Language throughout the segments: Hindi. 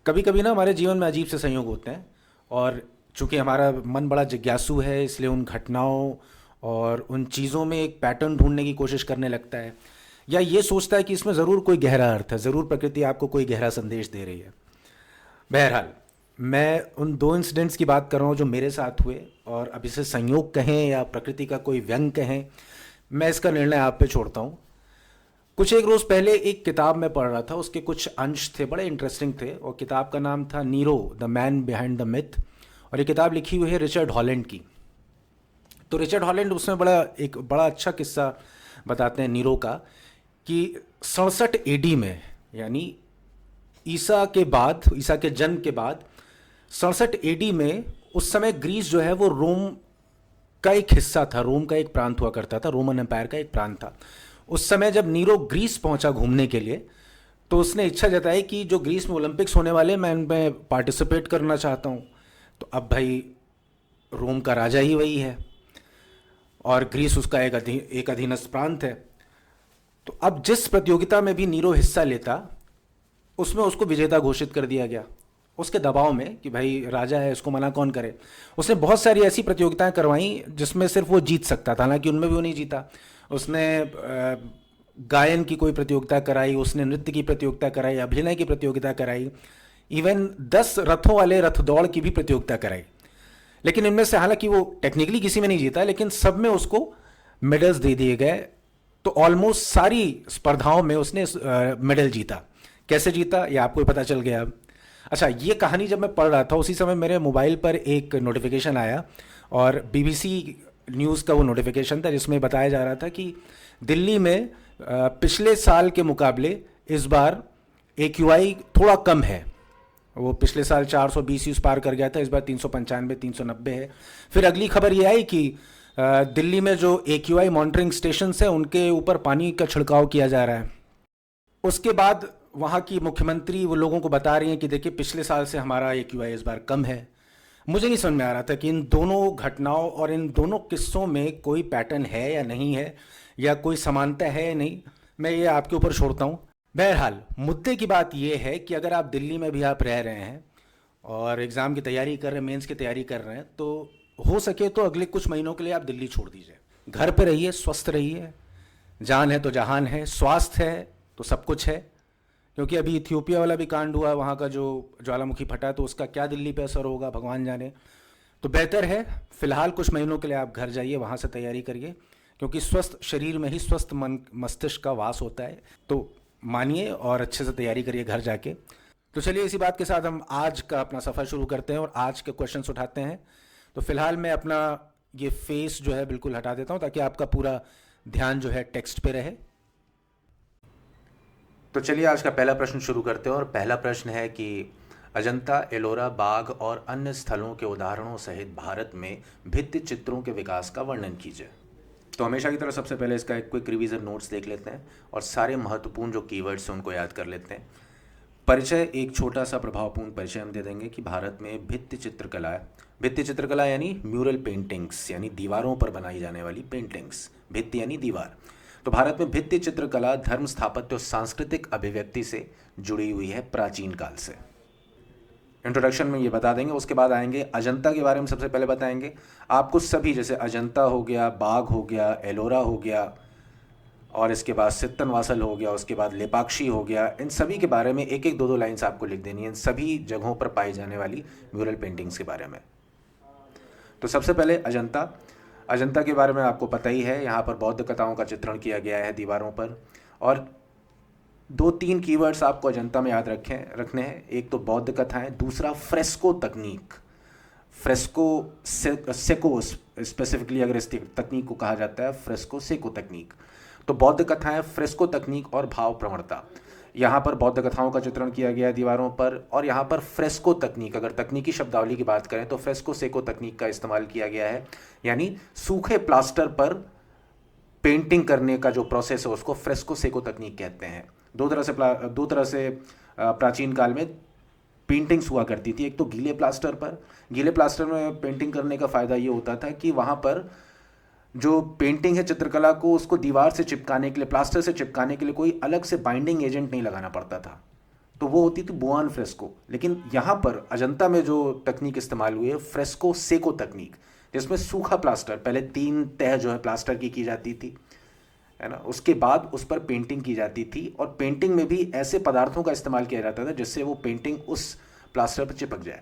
कभी कभी ना हमारे जीवन में अजीब से संयोग होते हैं। और चूंकि हमारा मन बड़ा जिज्ञासु है, इसलिए उन घटनाओं और उन चीज़ों में एक पैटर्न ढूंढने की कोशिश करने लगता है, या ये सोचता है कि इसमें ज़रूर कोई गहरा अर्थ है, ज़रूर प्रकृति आपको कोई गहरा संदेश दे रही है। बहरहाल, मैं उन दो इंसिडेंट्स की बात कर रहा हूँ जो मेरे साथ हुए, और अब इसे संयोग कहें या प्रकृति का कोई व्यंग कहें, मैं इसका निर्णय आप पे छोड़ता हूँ। कुछ एक रोज़ पहले एक किताब मैं पढ़ रहा था, उसके कुछ अंश थे बड़े इंटरेस्टिंग थे, और किताब का नाम था Nero the man behind the myth. और ये किताब लिखी हुई है रिचर्ड हॉलैंड की। तो रिचर्ड हॉलैंड उसमें एक बड़ा अच्छा किस्सा बताते हैं नीरो का, कि 67 AD में, यानी ईसा के जन्म के बाद 67 AD में, उस समय ग्रीस जो है वो रोम का एक हिस्सा था, रोम का एक प्रांत हुआ करता था, रोमन एम्पायर का एक प्रांत था। उस समय जब नीरो ग्रीस पहुंचा घूमने के लिए, तो उसने इच्छा जताई कि जो ग्रीस में ओलंपिक्स होने वाले, मैं इनमें पार्टिसिपेट करना चाहता हूं। तो अब भाई, रोम का राजा ही वही है और ग्रीस उसका एक अधीनस्थ प्रांत है। तो अब जिस प्रतियोगिता में भी नीरो हिस्सा लेता, उसमें उसको विजेता घोषित कर दिया गया, उसके दबाव में कि भाई राजा है, इसको मना कौन करे। उसने बहुत सारी ऐसी प्रतियोगिताएं करवाई जिसमें सिर्फ वो जीत सकता था, हालांकि उनमें भी वो नहीं जीता। उसने गायन की कोई प्रतियोगिता कराई, उसने नृत्य की प्रतियोगिता कराई, अभिनय की प्रतियोगिता कराई, इवन 10 रथों वाले रथ दौड़ की भी प्रतियोगिता कराई। लेकिन इनमें से, हालांकि वो टेक्निकली किसी में नहीं जीता, लेकिन सब में उसको मेडल्स दे दिए गए। तो ऑलमोस्ट सारी स्पर्धाओं में उसने मेडल जीता। कैसे जीता ये आपको पता चल गया अब। अच्छा, ये कहानी जब मैं पढ़ रहा था, उसी समय मेरे मोबाइल पर एक नोटिफिकेशन आया, और बीबीसी न्यूज़ का वो नोटिफिकेशन था, जिसमें बताया जा रहा था कि दिल्ली में पिछले साल के मुकाबले इस बार AQI थोड़ा कम है। वो पिछले साल 420 यूज पार कर गया था, इस बार 395 390 है। फिर अगली खबर ये आई कि दिल्ली में जो AQI मॉनिटरिंग स्टेशन है, उनके ऊपर पानी का छिड़काव किया जा रहा है। उसके बाद वहाँ की मुख्यमंत्री वो लोगों को बता रही हैं कि देखिए, पिछले साल से हमारा AQI इस बार कम है। मुझे नहीं समझ में आ रहा था कि इन दोनों घटनाओं और इन दोनों किस्सों में कोई पैटर्न है या नहीं है, या कोई समानता है या नहीं। मैं ये आपके ऊपर छोड़ता हूँ। बहरहाल, मुद्दे की बात यह है कि अगर आप दिल्ली में भी आप रह रहे हैं और एग्ज़ाम की तैयारी कर रहे हैं, मेंस की तैयारी कर रहे हैं, तो हो सके तो अगले कुछ महीनों के लिए आप दिल्ली छोड़ दीजिए। घर पे रहिए, स्वस्थ रहिए। जान है तो जहान है, स्वास्थ्य है तो सब कुछ है। क्योंकि अभी इथियोपिया वाला भी कांड हुआ, वहाँ का जो ज्वालामुखी फटा, तो उसका क्या दिल्ली पे असर होगा भगवान जाने। तो बेहतर है फिलहाल कुछ महीनों के लिए आप घर जाइए, वहाँ से तैयारी करिए, क्योंकि स्वस्थ शरीर में ही स्वस्थ मन मस्तिष्क का वास होता है। तो मानिए और अच्छे से तैयारी करिए घर जाके। तो चलिए, इसी बात के साथ हम आज का अपना सफ़र शुरू करते हैं और आज के क्वेश्चंस उठाते हैं। तो फिलहाल मैं अपना ये फेस जो है बिल्कुल हटा देता हूँ, ताकि आपका पूरा ध्यान जो है टेक्स्ट पे रहे। तो चलिए, आज का पहला प्रश्न शुरू करते हैं, और पहला प्रश्न है कि अजंता, एलोरा, बाघ और अन्य स्थलों के उदाहरणों सहित भारत में भित्ति चित्रों के विकास का वर्णन कीजिए। तो हमेशा की तरह सबसे पहले इसका एक क्विक रिवीजन नोट्स देख लेते हैं, और सारे महत्वपूर्ण जो कीवर्ड्स हैं उनको याद कर लेते हैं। परिचय, एक छोटा सा प्रभावपूर्ण परिचय हम दे देंगे कि भारत में भित्ति चित्रकला यानी म्यूरल पेंटिंग्स, यानी दीवारों पर बनाई जाने वाली पेंटिंग्स। भित्ति यानी दीवार। तो भारत में भित्ति चित्रकला धर्म, स्थापत्य और सांस्कृतिक अभिव्यक्ति से जुड़ी हुई है प्राचीन काल से। इंट्रोडक्शन में ये बता देंगे, उसके बाद आएंगे अजंता के बारे में। सबसे पहले बताएंगे आपको सभी, जैसे अजंता हो गया, बाघ हो गया, एलोरा हो गया, और इसके बाद सित्तनवासल हो गया, उसके बाद लेपाक्षी हो गया। इन सभी के बारे में एक एक दो दो लाइन्स आपको लिख देनी है, इन सभी जगहों पर पाई जाने वाली म्यूरल पेंटिंग्स के बारे में। तो सबसे पहले अजंता के बारे में आपको पता ही है, यहाँ पर बौद्ध कथाओं का चित्रण किया गया है दीवारों पर। और 2-3 कीवर्ड्स आपको अजंता में याद रखने हैं। एक तो बौद्ध कथाएं, दूसरा फ्रेस्को तकनीक। फ्रेस्को सेको स्पेसिफिकली अगर इस तकनीक को कहा जाता है, फ्रेस्को सेको तकनीक। तो बौद्ध कथाएं, फ्रेस्को तकनीक और भाव प्रवणता। यहाँ पर बौद्ध कथाओं का चित्रण किया गया है दीवारों पर, और यहाँ पर फ्रेस्को तकनीक, अगर तकनीकी शब्दावली की बात करें तो फ्रेस्को सेको तकनीक का इस्तेमाल किया गया है। यानी सूखे प्लास्टर पर पेंटिंग करने का जो प्रोसेस है उसको फ्रेस्को सेको तकनीक कहते हैं। दो तरह से प्राचीन काल में पेंटिंग्स हुआ करती थी। एक तो गीले प्लास्टर में पेंटिंग करने का फ़ायदा ये होता था कि वहाँ पर जो पेंटिंग है, चित्रकला को, उसको दीवार से चिपकाने के लिए, प्लास्टर से चिपकाने के लिए कोई अलग से बाइंडिंग एजेंट नहीं लगाना पड़ता था। तो वो होती थी बुआन फ्रेस्को। लेकिन यहाँ पर अजंता में जो तकनीक इस्तेमाल हुई है फ्रेस्को सेको तकनीक, जिसमें सूखा प्लास्टर, पहले 3 तह जो है प्लास्टर की जाती थी, है ना, उसके बाद उस पर पेंटिंग की जाती थी, और पेंटिंग में भी ऐसे पदार्थों का इस्तेमाल किया जाता था जिससे वो पेंटिंग उस प्लास्टर पर चिपक जाए।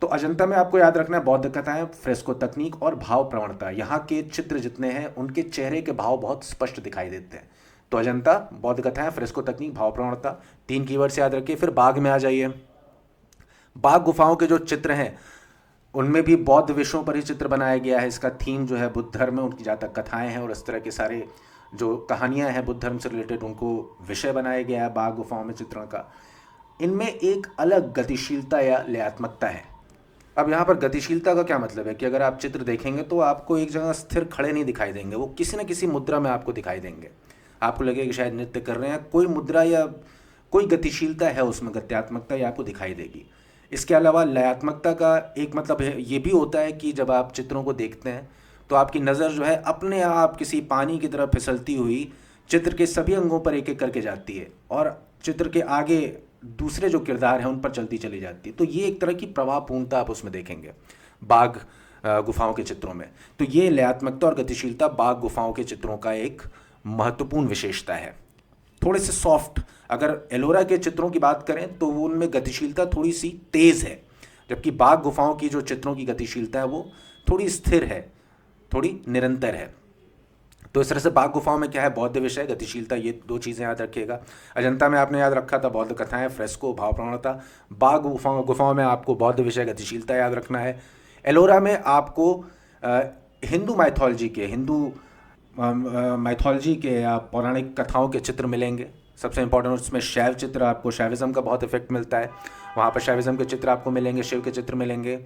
तो अजंता में आपको याद रखना है बौद्ध कथाएं, फ्रेस्को तकनीक और भाव प्रवणता। यहाँ के चित्र जितने हैं उनके चेहरे के भाव बहुत स्पष्ट दिखाई देते हैं। तो अजंता, बौद्ध कथाएं, फ्रेस्को तकनीक, भाव प्रवणता, 3 कीवर्ड्स याद रखिए। फिर बाघ में आ जाइए। बाघ गुफाओं के जो चित्र हैं उनमें भी बौद्ध विषयों पर ही चित्र बनाया गया है। इसका थीम जो है बुद्ध धर्म में उनकी जहाँ तक कथाएं हैं और इस तरह के सारे जो कहानियां हैं बुद्ध धर्म से रिलेटेड, उनको विषय बनाया गया है बाघ गुफाओं में चित्रण का। इनमें एक अलग गतिशीलता या लयात्मकता है। अब यहाँ पर गतिशीलता का क्या मतलब है कि अगर आप चित्र देखेंगे तो आपको एक जगह स्थिर खड़े नहीं दिखाई देंगे, वो किसी न किसी मुद्रा में आपको दिखाई देंगे। आपको लगेगा कि शायद नृत्य कर रहे हैं, कोई मुद्रा या कोई गतिशीलता है उसमें, गत्यात्मकता ये आपको दिखाई देगी। इसके अलावा लयात्मकता का एक मतलब है ये भी होता है कि जब आप चित्रों को देखते हैं तो आपकी नज़र जो है अपने आप किसी पानी की तरह फिसलती हुई चित्र के सभी अंगों पर एक एक करके जाती है और चित्र के आगे दूसरे जो किरदार हैं उन पर चलती चली जाती है। तो ये एक तरह की प्रभावपूर्णता आप उसमें देखेंगे बाघ गुफाओं के चित्रों में। तो ये लयात्मकता और गतिशीलता बाघ गुफाओं के चित्रों का एक महत्वपूर्ण विशेषता है। थोड़े से सॉफ्ट, अगर एलोरा के चित्रों की बात करें तो वो उनमें गतिशीलता थोड़ी सी तेज़ है, जबकि बाघ गुफाओं की जो चित्रों की गतिशीलता है वो थोड़ी स्थिर है, थोड़ी निरंतर है। तो इस तरह से बाघ गुफाओं में क्या है, बौद्ध विषय, गतिशीलता, ये 2 चीज़ें याद रखिएगा। अजंता में आपने याद रखा था बौद्ध कथाएं, फ्रेस्को, भाव प्रवणता। बाघ गुफाओं में आपको बौद्ध विषय, गतिशीलता याद रखना है। एलोरा में आपको हिंदू माइथोलॉजी के या पौराणिक कथाओं के चित्र मिलेंगे। सबसे इंपॉर्टेंट उसमें शैव चित्र, आपको शैविज़म का बहुत इफेक्ट मिलता है, वहाँ पर शैविज़म के चित्र आपको मिलेंगे, शिव के चित्र मिलेंगे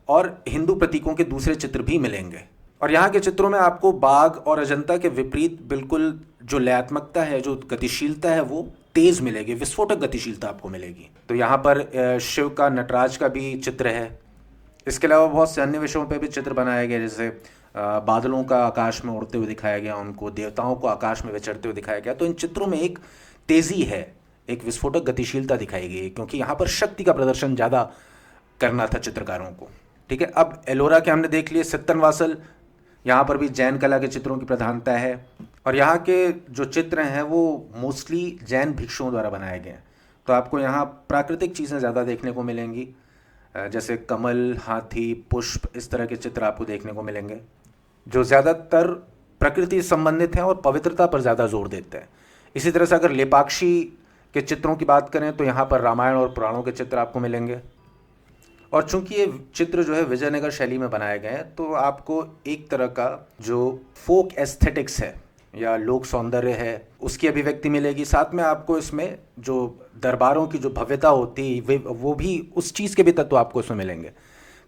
और हिंदू प्रतीकों के दूसरे चित्र भी मिलेंगे। और यहाँ के चित्रों में आपको बाघ और अजंता के विपरीत बिल्कुल जो लयात्मकता है, जो गतिशीलता है वो तेज़ मिलेगी, विस्फोटक गतिशीलता आपको मिलेगी। तो यहाँ पर शिव का, नटराज का भी चित्र है। इसके अलावा बहुत से अन्य विषयों पर भी चित्र बनाए गए, जैसे बादलों का आकाश में उड़ते हुए दिखाया गया उनको, देवताओं को आकाश में विचरते हुए दिखाया गया। तो इन चित्रों में एक तेज़ी है, एक विस्फोटक गतिशीलता दिखाई गई, क्योंकि यहाँ पर शक्ति का प्रदर्शन ज़्यादा करना था चित्रकारों को। ठीक है, अब एलोरा के हमने देख लिए। सित्तनवासल, यहाँ पर भी जैन कला के चित्रों की प्रधानता है और यहाँ के जो चित्र हैं वो मोस्टली जैन भिक्षुओं द्वारा बनाए गए हैं। तो आपको यहाँ प्राकृतिक चीज़ें ज़्यादा देखने को मिलेंगी, जैसे कमल, हाथी, पुष्प, इस तरह के चित्र आपको देखने को मिलेंगे जो ज़्यादातर प्रकृति संबंधित हैं और पवित्रता पर ज़्यादा जोर देते हैं। इसी तरह से अगर लेपाक्षी के चित्रों की बात करें तो यहाँ पर रामायण और पुराणों के चित्र आपको मिलेंगे। और चूंकि ये चित्र जो है विजयनगर शैली में बनाए गए हैं तो आपको एक तरह का जो फोक एस्थेटिक्स है या लोक सौंदर्य है उसकी अभिव्यक्ति मिलेगी। साथ में आपको इसमें जो दरबारों की जो भव्यता होती है वो भी, उस चीज़ के भी तत्व आपको इसमें मिलेंगे।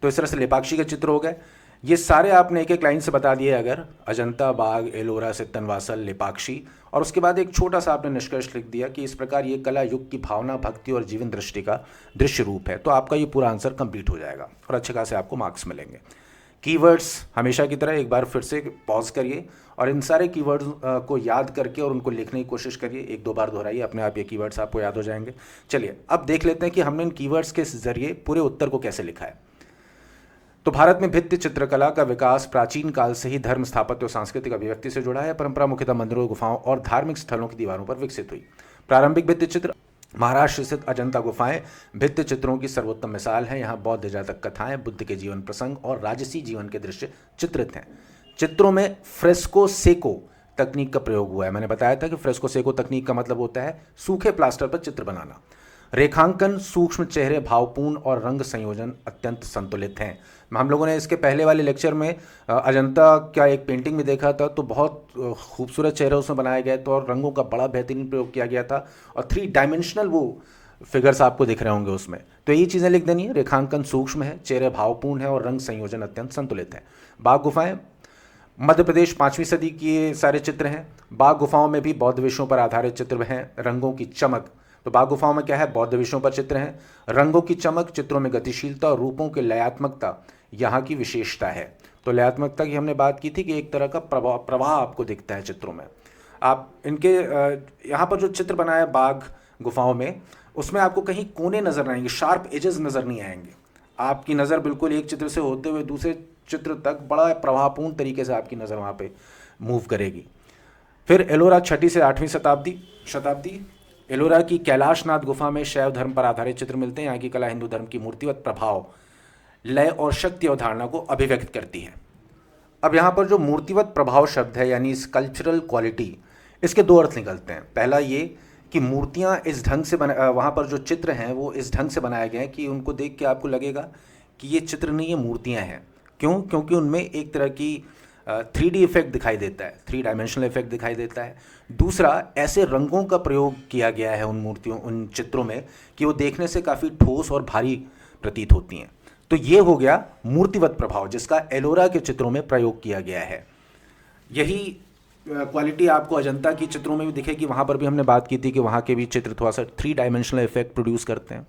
तो इस तरह से लेपाक्षी के चित्र हो गए। ये सारे आपने एक एक लाइन से बता दिए, अगर अजंता, बाघ, एलोरा, सित्तनवासल, लेपाक्षी, और उसके बाद एक छोटा सा आपने निष्कर्ष लिख दिया कि इस प्रकार ये कला युग की भावना, भक्ति और जीवन दृष्टि का दृश्य रूप है। तो आपका ये पूरा आंसर कंप्लीट हो जाएगा और अच्छे खासे आपको मार्क्स मिलेंगे। कीवर्ड्स हमेशा की तरह एक बार फिर से पॉज करिए और इन सारे कीवर्ड्स को याद करके और उनको लिखने की कोशिश करिए। 1-2 बार दोहराइए, अपने आप ये कीवर्ड्स आपको याद हो जाएंगे। चलिए अब देख लेते हैं कि हमने इन कीवर्ड्स के जरिए पूरे उत्तर को कैसे लिखा है। तो भारत में भित्ति चित्रकला का विकास प्राचीन काल से ही धर्म, स्थापत्य और सांस्कृतिक अभिव्यक्ति से जुड़ा है। परंपरा मुख्यतः मंदिरों, गुफाओं और धार्मिक स्थलों की दीवारों पर विकसित हुई। प्रारंभिक भित्ति चित्र, महाराष्ट्र स्थित अजंता गुफाएं भित्ति चित्रों की सर्वोत्तम मिसाल हैं। यहाँ बौद्ध जातक कथाएं, बुद्ध के जीवन प्रसंग और राजसी जीवन के दृश्य चित्रित हैं। चित्रों में फ्रेस्को सेको तकनीक का प्रयोग हुआ है। मैंने बताया था कि फ्रेस्को सेको तकनीक का मतलब होता है सूखे प्लास्टर पर चित्र बनाना। रेखांकन, सूक्ष्म चेहरे, भावपूर्ण और रंग संयोजन अत्यंत संतुलित हैं। हम लोगों ने इसके पहले वाले लेक्चर में अजंता का एक पेंटिंग में देखा था, तो बहुत खूबसूरत चेहरे उसमें बनाए गए थे और रंगों का बड़ा बेहतरीन प्रयोग किया गया था और 3 डायमेंशनल वो फिगर्स आपको दिख रहे होंगे उसमें। तो ये चीज़ें लिख देनी है। रेखांकन सूक्ष्म है, चेहरे भावपूर्ण है और रंग संयोजन अत्यंत संतुलित है। बाघ गुफाएं, मध्य प्रदेश 5वीं सदी की ये सारे चित्र हैं। बाघ गुफाओं में भी बौद्ध विषयों पर आधारित चित्र हैं। रंगों की चमक, तो बाघ गुफाओं में क्या है, बौद्ध विषयों पर चित्र हैं। रंगों की चमक, चित्रों में गतिशीलता और रूपों की लयात्मकता यहाँ की विशेषता है। तो लयात्मकता की हमने बात की थी कि एक तरह का प्रवाह आपको दिखता है चित्रों में। आप इनके यहाँ पर जो चित्र बनाया बाघ गुफाओं में, उसमें आपको कहीं कोने नज़र नहीं आएंगे, शार्प एजेस नज़र नहीं आएंगे। आपकी नज़र बिल्कुल एक चित्र से होते हुए दूसरे चित्र तक बड़ा प्रभावपूर्ण तरीके से आपकी नज़र वहाँ पे मूव करेगी। फिर एलोरा 6वीं से 8वीं शताब्दी एलोरा की कैलाशनाथ गुफा में शैव धर्म पर आधारित चित्र मिलते हैं। यहाँ की कला हिंदू धर्म की मूर्तिवत प्रभाव, लय और शक्ति अवधारणा को अभिव्यक्त करती है। अब यहाँ पर जो मूर्तिवत प्रभाव शब्द है यानी स्कल्पचरल क्वालिटी, इसके दो अर्थ निकलते हैं। पहला ये कि मूर्तियाँ इस ढंग से वहाँ पर जो चित्र हैं वो इस ढंग से बनाए गए हैं कि उनको देख के आपको लगेगा कि ये चित्र नहीं, ये मूर्तियाँ हैं। क्यों? क्योंकि उनमें एक तरह की 3D इफेक्ट दिखाई देता है, 3 डायमेंशनल इफेक्ट दिखाई देता है। दूसरा, ऐसे रंगों का प्रयोग किया गया है उन चित्रों में कि वो देखने से काफ़ी ठोस और भारी प्रतीत होती हैं। तो ये हो गया मूर्तिवत प्रभाव जिसका एलोरा के चित्रों में प्रयोग किया गया है। यही क्वालिटी आपको अजंता की चित्रों में भी दिखेगी। वहाँ पर भी हमने बात की थी कि वहाँ के भी चित्र थोड़ा सा 3 डायमेंशनल इफेक्ट प्रोड्यूस करते हैं।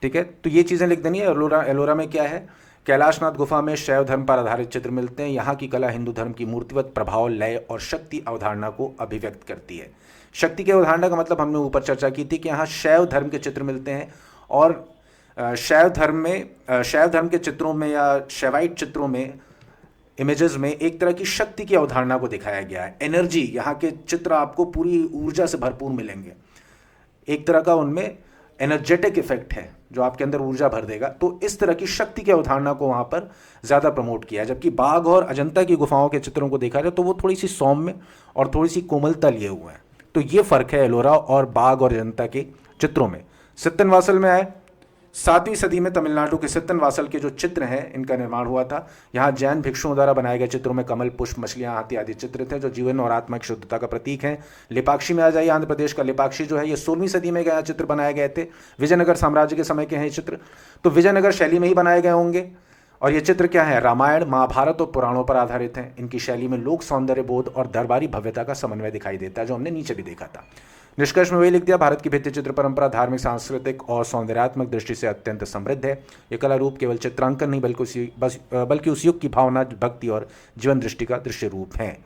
ठीक है, तो ये चीज़ें लिख देनी है। एलोरा में क्या है? कैलाशनाथ गुफा में शैव धर्म पर आधारित चित्र मिलते हैं। यहाँ की कला हिंदू धर्म की मूर्तिवत प्रभाव, लय और शक्ति अवधारणा को अभिव्यक्त करती है। शक्ति की अवधारणा का मतलब हमने ऊपर चर्चा की थी कि यहाँ शैव धर्म के चित्र मिलते हैं और शैव धर्म के चित्रों में या शैवाइट चित्रों में, इमेजेस में एक तरह की शक्ति की अवधारणा को दिखाया गया है। एनर्जी, यहाँ के चित्र आपको पूरी ऊर्जा से भरपूर मिलेंगे। एक तरह का उनमें एनर्जेटिक इफेक्ट है जो आपके अंदर ऊर्जा भर देगा। तो इस तरह की शक्ति की अवधारणा को वहाँ पर ज़्यादा प्रमोट किया है। जबकि बाघ और अजंता की गुफाओं के चित्रों को देखा जाए तो वो थोड़ी सी सौम्य और थोड़ी सी कोमलता लिए हुए हैं। तो ये फ़र्क है एलोरा और बाघ और अजंता के चित्रों में। सित्तनवासल में आए, 7वीं सदी में तमिलनाडु के सित्तनवासल के जो चित्र हैं इनका निर्माण हुआ था। यहाँ जैन भिक्षुओं द्वारा बनाए गए चित्रों में कमल, पुष्प, मछलियाँ, हाथी आदि चित्र थे जो जीवन और आत्मा की शुद्धता का प्रतीक हैं। लेपाक्षी में आ जाइए, आंध्र प्रदेश का लेपाक्षी जो है ये 16वीं सदी में यहाँ चित्र बनाए गए थे। विजयनगर साम्राज्य के समय के हैं ये चित्र, तो विजयनगर शैली में ही बनाए गए होंगे। और ये चित्र क्या है? रामायण, महाभारत और पुराणों पर आधारित हैं। इनकी शैली में लोक सौंदर्य बोध और दरबारी भव्यता का समन्वय दिखाई देता है, जो हमने नीचे भी देखा था। निष्कर्ष में वही लिख दिया, भारत की भित्ति चित्र परंपरा धार्मिक, सांस्कृतिक और सौंदर्यात्मक दृष्टि से अत्यंत समृद्ध है। ये कला रूप केवल चित्रांकन नहीं बल्कि उस युग की भावना, भक्ति और जीवन दृष्टि का दृश्य रूप है।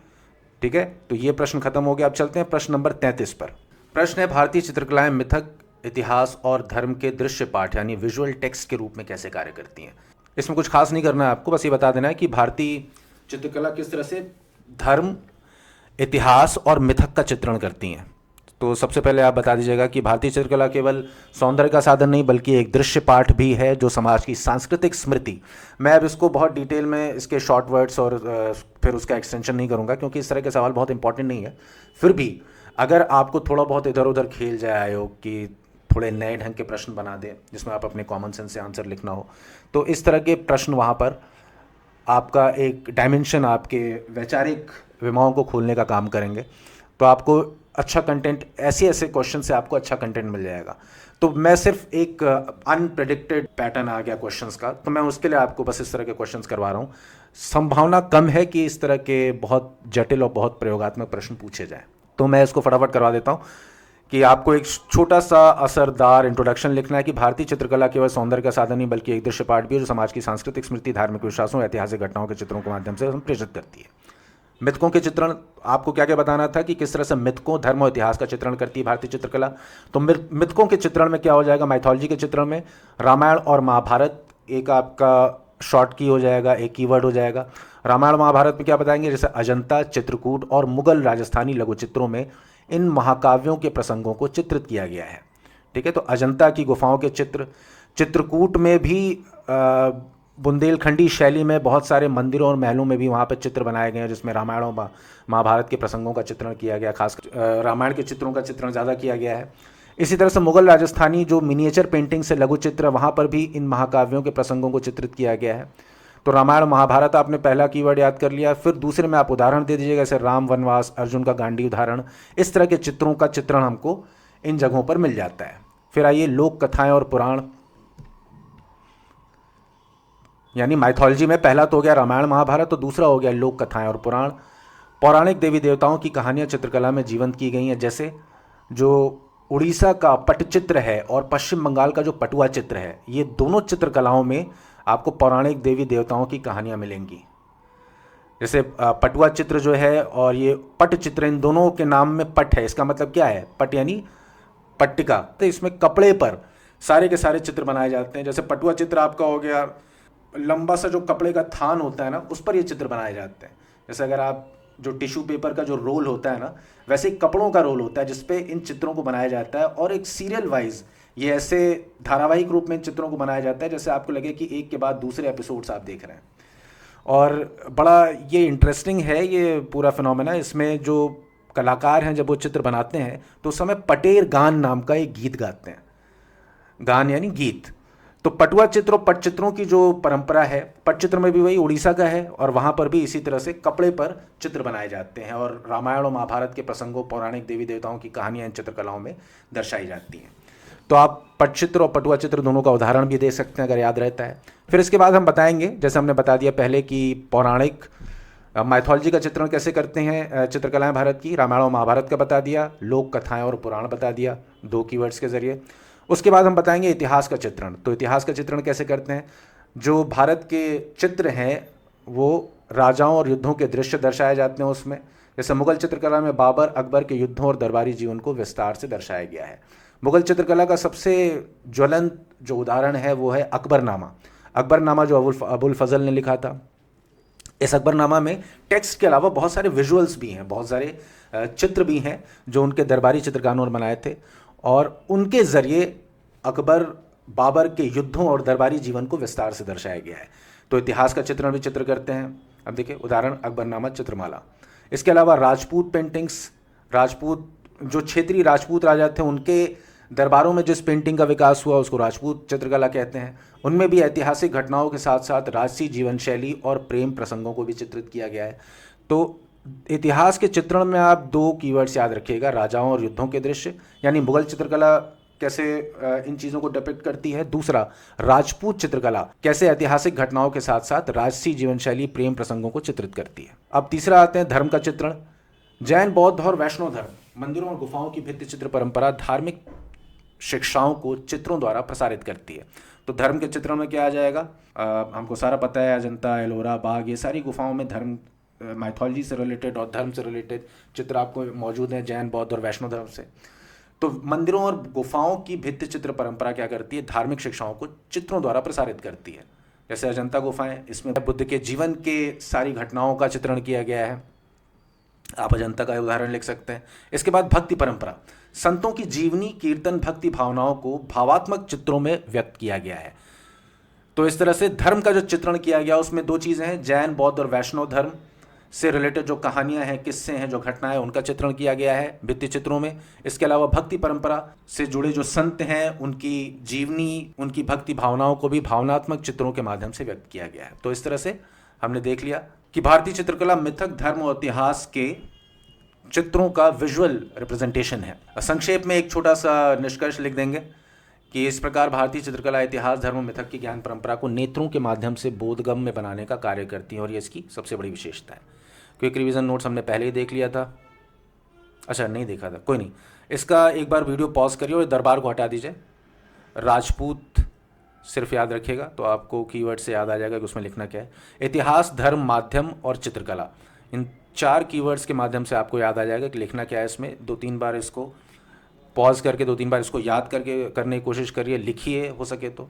ठीक है, तो ये प्रश्न खत्म हो गया। अब चलते हैं प्रश्न नंबर 33 पर। प्रश्न है, भारतीय चित्रकलाएं मिथक, इतिहास और धर्म के दृश्य पाठ यानी विजुअल टेक्स्ट के रूप में कैसे कार्य करती हैं? इसमें कुछ खास नहीं करना है आपको, बस ये बता देना है कि भारतीय चित्रकला किस तरह से धर्म, इतिहास और मिथक का चित्रण करती हैं। तो सबसे पहले आप बता दीजिएगा कि भारतीय चित्रकला केवल सौंदर्य का साधन नहीं बल्कि एक दृश्य पाठ भी है जो समाज की सांस्कृतिक स्मृति। मैं अब इसको बहुत डिटेल में इसके शॉर्ट वर्ड्स और फिर उसका एक्सटेंशन नहीं करूँगा क्योंकि इस तरह के सवाल बहुत इंपॉर्टेंट नहीं है। फिर भी अगर आपको थोड़ा बहुत इधर उधर खेल जाए आयोग कि थोड़े नए ढंग के प्रश्न बना दें जिसमें आप अपने कॉमन सेंस से आंसर लिखना हो, तो इस तरह के प्रश्न वहाँ पर आपका एक डायमेंशन, आपके वैचारिक विमाओं को खोलने का काम करेंगे। तो आपको अच्छा कंटेंट, ऐसे क्वेश्चन से आपको अच्छा कंटेंट मिल जाएगा। तो मैं सिर्फ एक अनप्रेडिक्टेड पैटर्न आ गया क्वेश्चंस का, तो मैं उसके लिए आपको बस इस तरह के क्वेश्चंस करवा रहा हूँ। संभावना कम है कि इस तरह के बहुत जटिल और बहुत प्रयोगात्मक प्रश्न पूछे जाएं, तो मैं इसको फटाफट करवा देता हूँ कि आपको एक छोटा सा असरदार इंट्रोडक्शन लिखना है कि भारतीय चित्रकला केवल सौंदर्य का साधन नहीं बल्कि एक दृश्य पाठ भी है जो समाज की सांस्कृतिक स्मृति, धार्मिक विश्वासों, ऐतिहासिक घटनाओं के चित्रों के माध्यम से प्रेषित करती है। मिथकों के चित्रण, आपको क्या क्या बताना था कि किस तरह से मिथकों, धर्म और इतिहास का चित्रण करती है भारतीय चित्रकला। तो मिथकों के चित्रण में क्या हो जाएगा? माइथोलॉजी के चित्रण में रामायण और महाभारत एक आपका शॉर्ट की हो जाएगा, एक कीवर्ड हो जाएगा। रामायण महाभारत में क्या बताएंगे? जैसे अजंता, चित्रकूट और मुगल राजस्थानी लघु चित्रों में इन महाकाव्यों के प्रसंगों को चित्रित किया गया है। ठीक है, तो अजंता की गुफाओं के चित्र, चित्रकूट में भी बुंदेलखंडी शैली में बहुत सारे मंदिरों और महलों में भी वहाँ पर चित्र बनाए गए हैं जिसमें रामायण और महाभारत के प्रसंगों का चित्रण किया गया, खासकर रामायण के चित्रों का चित्रण ज़्यादा किया गया है। इसी तरह से मुगल राजस्थानी जो मिनिएचर पेंटिंग से लघु चित्र, वहाँ पर भी इन महाकाव्यों के प्रसंगों को चित्रित किया गया है। तो रामायण महाभारत आपने पहला कीवर्ड याद कर लिया। फिर दूसरे में आप उदाहरण दे दीजिएगा, जैसे राम वनवास, अर्जुन का गांडी उदाहरण। इस तरह के चित्रों का चित्रण हमको इन जगहों पर मिल जाता है। फिर आइए लोक कथाएं और पुराण, यानी माइथोलॉजी में पहला तो हो गया रामायण महाभारत, तो दूसरा हो गया लोक कथाएं और पुराण। पौराणिक देवी देवताओं की कहानियाँ चित्रकला में जीवंत की गई हैं, जैसे जो उड़ीसा का पटचित्र है और पश्चिम बंगाल का जो पटुआ चित्र है, ये दोनों चित्रकलाओं में आपको पौराणिक देवी देवताओं की कहानियाँ मिलेंगी। जैसे पटुआ चित्र जो है और ये पट चित्र, इन दोनों के नाम में पट है। इसका मतलब क्या है? पट यानी पट्टिका, तो इसमें कपड़े पर सारे के सारे चित्र बनाए जाते हैं। जैसे पटुआ चित्र आपका हो गया, लंबा सा जो कपड़े का थान होता है ना, उस पर ये चित्र बनाए जाते हैं। जैसे अगर आप जो टिश्यू पेपर का जो रोल होता है ना, वैसे ही कपड़ों का रोल होता है जिसपे इन चित्रों को बनाया जाता है, और एक सीरियल वाइज ये ऐसे धारावाहिक रूप में इन चित्रों को बनाया जाता है जैसे आपको लगे कि एक के बाद दूसरे एपिसोड्स आप देख रहे हैं। और बड़ा ये इंटरेस्टिंग है ये पूरा फिनोमेना। इसमें जो कलाकार हैं जब वो चित्र बनाते हैं तो उस समय पटेर गान नाम का एक गीत गाते हैं। गान यानी गीत। तो पटुआ चित्र और पटचित्रों की जो परंपरा है, पटचित्र में भी वही उड़ीसा का है, और वहाँ पर भी इसी तरह से कपड़े पर चित्र बनाए जाते हैं, और रामायण और महाभारत के प्रसंगों, पौराणिक देवी देवताओं की कहानियाँ इन चित्रकलाओं में दर्शाई जाती हैं। तो आप पटचित्र और पटुआ चित्र दोनों का उदाहरण भी दे सकते हैं अगर याद रहता है। फिर इसके बाद हम बताएंगे, जैसे हमने बता दिया पहले, कि पौराणिक माइथोलॉजी का चित्रण कैसे करते हैं चित्रकलाएं भारत की, रामायण और महाभारत का बता दिया, लोक कथाएं और पुराण बता दिया 2 कीवर्ड्स के जरिए। उसके बाद हम बताएंगे इतिहास का चित्रण। तो इतिहास का चित्रण कैसे करते हैं, जो भारत के चित्र हैं वो राजाओं और युद्धों के दृश्य दर्शाए जाते हैं उसमें। जैसे मुगल चित्रकला में बाबर अकबर के युद्धों और दरबारी जीवन को विस्तार से दर्शाया गया है। मुगल चित्रकला का सबसे ज्वलंत जो उदाहरण है वो है अकबरनामा। अकबरनामा जो अबुल फजल ने लिखा था। इस अकबरनामा में टेक्स्ट के अलावा बहुत सारे विजुअल्स भी हैं, बहुत सारे चित्र भी हैं जो उनके दरबारी चित्रकारों ने बनाए थे, और उनके ज़रिए अकबर बाबर के युद्धों और दरबारी जीवन को विस्तार से दर्शाया गया है। तो इतिहास का चित्रण भी चित्र करते हैं। अब देखिए उदाहरण अकबरनामा, चित्रमाला। इसके अलावा राजपूत पेंटिंग्स, राजपूत जो क्षेत्रीय राजपूत राजा थे उनके दरबारों में जिस पेंटिंग का विकास हुआ उसको राजपूत चित्रकला कहते हैं। उनमें भी ऐतिहासिक घटनाओं के साथ साथ राजसी जीवन शैली और प्रेम प्रसंगों को भी चित्रित किया गया है। तो इतिहास के चित्रण में आप 2 कीवर्ड्स याद रखिएगा, राजाओं और युद्धों के दृश्य, यानी मुगल चित्रकला कैसे इन चीज़ों को डिपिक्ट करती है। दूसरा, राजपूत चित्रकला कैसे ऐतिहासिक घटनाओं के साथ साथ राजसी जीवन शैली, प्रेम प्रसंगों को चित्रित करती है। अब तीसरा आते हैं धर्म का चित्रण। जैन, बौद्ध और वैष्णव धर्म मंदिरों और गुफाओं की भित्ति चित्र परंपरा धार्मिक शिक्षाओं को चित्रों द्वारा प्रसारित करती है। तो धर्म के चित्रण में क्या आ जाएगा, हमको सारा पता है, अजंता, एलोरा, बाग, ये सारी गुफाओं में धर्म, माइथोलॉजी से रिलेटेड और धर्म से रिलेटेड चित्र आपको मौजूद हैं, जैन, बौद्ध और वैष्णव धर्म से। तो मंदिरों और गुफाओं की भित्ति चित्र परंपरा क्या करती है, धार्मिक शिक्षाओं को चित्रों द्वारा प्रसारित करती है। जैसे अजंता गुफाएं, इसमें बुद्ध के जीवन के सारी घटनाओं का चित्रण किया गया है, आप अजंता का उदाहरण लिख सकते हैं। इसके बाद भक्ति परंपरा, संतों की जीवनी, कीर्तन, भक्ति भावनाओं को भावात्मक चित्रों में व्यक्त किया गया है। तो इस तरह से धर्म का जो चित्रण किया गया उसमें 2 चीज़ें हैं, जैन, बौद्ध और वैष्णव धर्म से रिलेटेड जो कहानियां हैं, किस्से हैं, जो घटनाएं, उनका चित्रण किया गया है भित्ति चित्रों में। इसके अलावा भक्ति परंपरा से जुड़े जो संत हैं उनकी जीवनी, उनकी भक्ति भावनाओं को भी भावनात्मक चित्रों के माध्यम से व्यक्त किया गया है। तो इस तरह से हमने देख लिया कि भारतीय चित्रकला मिथक, धर्म और इतिहास के चित्रों का विजुअल रिप्रेजेंटेशन है। संक्षेप में एक छोटा सा निष्कर्ष लिख देंगे कि इस प्रकार भारतीय चित्रकला इतिहास, धर्म, मिथक की ज्ञान परंपरा को नेत्रों के माध्यम से बोधगम्य बनाने का कार्य करती है, और ये इसकी सबसे बड़ी विशेषता है। क्विक रिवीजन नोट्स हमने पहले ही देख लिया था। अच्छा, नहीं देखा था, कोई नहीं, इसका एक बार वीडियो पॉज करिए और दरबार को हटा दीजिए। राजपूत सिर्फ याद रखिएगा तो आपको कीवर्ड से याद आ जाएगा कि उसमें लिखना क्या है। इतिहास, धर्म, माध्यम और चित्रकला, इन 4 कीवर्ड्स के माध्यम से आपको याद आ जाएगा कि लिखना क्या है इसमें। 2-3 बार इसको पॉज करके 2-3 बार इसको याद करके करने की कोशिश करिए, लिखिए हो सके तो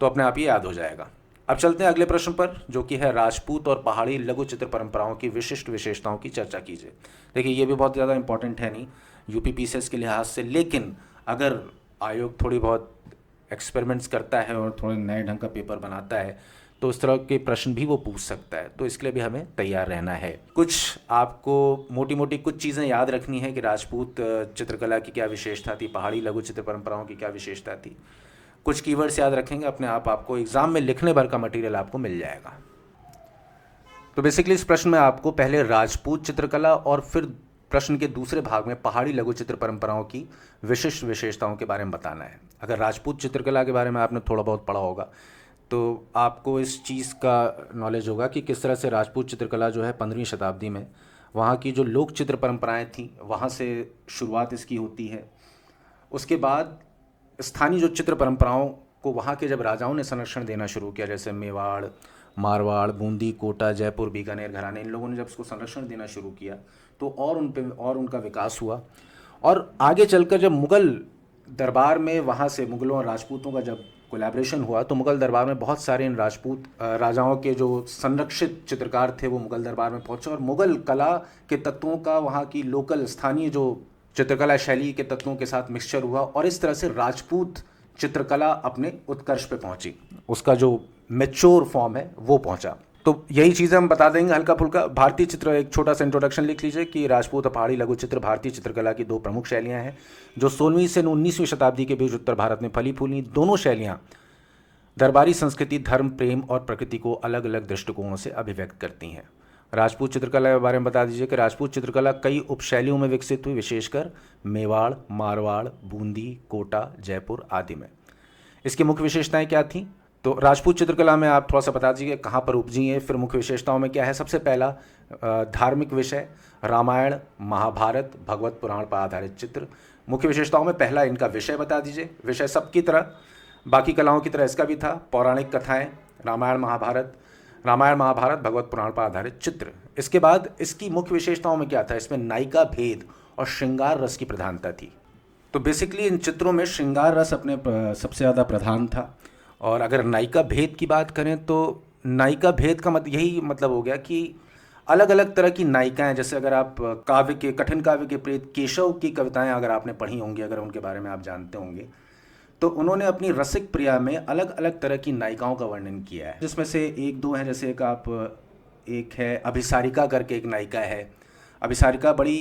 अपने आप ही याद हो जाएगा। अब चलते हैं अगले प्रश्न पर, जो कि है राजपूत और पहाड़ी लघु चित्र परंपराओं की विशिष्ट विशेषताओं की चर्चा कीजिए। देखिए ये भी बहुत ज़्यादा इंपॉर्टेंट है नहीं यूपी पीसीएस के लिहाज से, लेकिन अगर आयोग थोड़ी बहुत एक्सपेरिमेंट्स करता है और थोड़े नए ढंग का पेपर बनाता है तो इस तरह के प्रश्न भी वो पूछ सकता है, तो इसके लिए भी हमें तैयार रहना है। कुछ आपको मोटी मोटी कुछ चीज़ें याद रखनी है कि राजपूत चित्रकला की क्या विशेषता थी, पहाड़ी लघु चित्र परंपराओं की क्या विशेषता थी। कुछ कीवर्ड्स याद रखेंगे अपने आप, आपको एग्जाम में लिखने भर का मटेरियल आपको मिल जाएगा। तो बेसिकली इस प्रश्न में आपको पहले राजपूत चित्रकला और फिर प्रश्न के दूसरे भाग में पहाड़ी लघु चित्र परंपराओं की विशिष्ट विशेषताओं के बारे में बताना है। अगर राजपूत चित्रकला के बारे में आपने थोड़ा बहुत पढ़ा होगा तो आपको इस चीज़ का नॉलेज होगा कि किस तरह से राजपूत चित्रकला जो है 15वीं शताब्दी में वहाँ की जो लोक चित्र परंपराएं थी वहाँ से शुरुआत इसकी होती है। उसके बाद स्थानीय जो चित्र परंपराओं को वहाँ के जब राजाओं ने संरक्षण देना शुरू किया, जैसे मेवाड़, मारवाड़, बूंदी, कोटा, जयपुर, बीकानेर घराने, इन लोगों ने जब इसको संरक्षण देना शुरू किया तो और उन पे और उनका विकास हुआ। और आगे चलकर जब मुगल दरबार में वहाँ से मुग़लों और राजपूतों का जब कोलैबोरेशन हुआ तो मुग़ल दरबार में बहुत सारे इन राजपूत राजाओं के जो संरक्षित चित्रकार थे वो मुग़ल दरबार में पहुँचे और मुग़ल कला के तत्वों का वहाँ की लोकल स्थानीय जो चित्रकला शैली के तत्वों के साथ मिक्सचर हुआ और इस तरह से राजपूत चित्रकला अपने उत्कर्ष पे पहुंची, उसका जो मैच्योर फॉर्म है वो पहुंचा। तो यही चीज़ें हम बता देंगे हल्का फुल्का। भारतीय चित्र, एक छोटा सा इंट्रोडक्शन लिख लीजिए कि राजपूत और पहाड़ी लघु चित्र भारतीय चित्रकला की दो प्रमुख शैलियाँ हैं जो 16वीं से 19वीं शताब्दी के बीच उत्तर भारत में फली फूली। दोनों शैलियाँ दरबारी संस्कृति, धर्म, प्रेम और प्रकृति को अलग अलग दृष्टिकोणों से अभिव्यक्त करती हैं। राजपूत चित्रकला के बारे में बता दीजिए कि राजपूत चित्रकला कई उपशैलियों में विकसित हुई, विशेषकर मेवाड़, मारवाड़, बूंदी, कोटा, जयपुर आदि में। इसकी मुख्य विशेषताएं क्या थीं? तो राजपूत चित्रकला में आप थोड़ा सा बता दीजिए कहाँ पर उपजी है, फिर मुख्य विशेषताओं में क्या है। सबसे पहला धार्मिक विषय, रामायण, महाभारत, भगवत पुराण पर आधारित चित्र। मुख्य विशेषताओं में पहला इनका विषय बता दीजिए। विषय सबकी तरह, बाकी कलाओं की तरह इसका भी था, पौराणिक कथाएँ, रामायण महाभारत, भगवत पुराण पर आधारित चित्र। इसके बाद इसकी मुख्य विशेषताओं में क्या था? इसमें नायिका भेद और श्रृंगार रस की प्रधानता थी। तो बेसिकली इन चित्रों में श्रृंगार रस अपने सबसे ज़्यादा प्रधान था। और अगर नायिका भेद की बात करें तो नायिका भेद का यही मतलब हो गया कि अलग अलग तरह की नायिकाएं, जैसे अगर आप कठिन काव्य के प्रेत केशव की कविताएं अगर आपने पढ़ी होंगी, अगर उनके बारे में आप जानते होंगे, तो उन्होंने अपनी रसिक प्रिया में अलग अलग तरह की नायिकाओं का वर्णन किया है, जिसमें से एक दो हैं। जैसे एक है अभिसारिका करके एक नायिका है। अभिसारिका बड़ी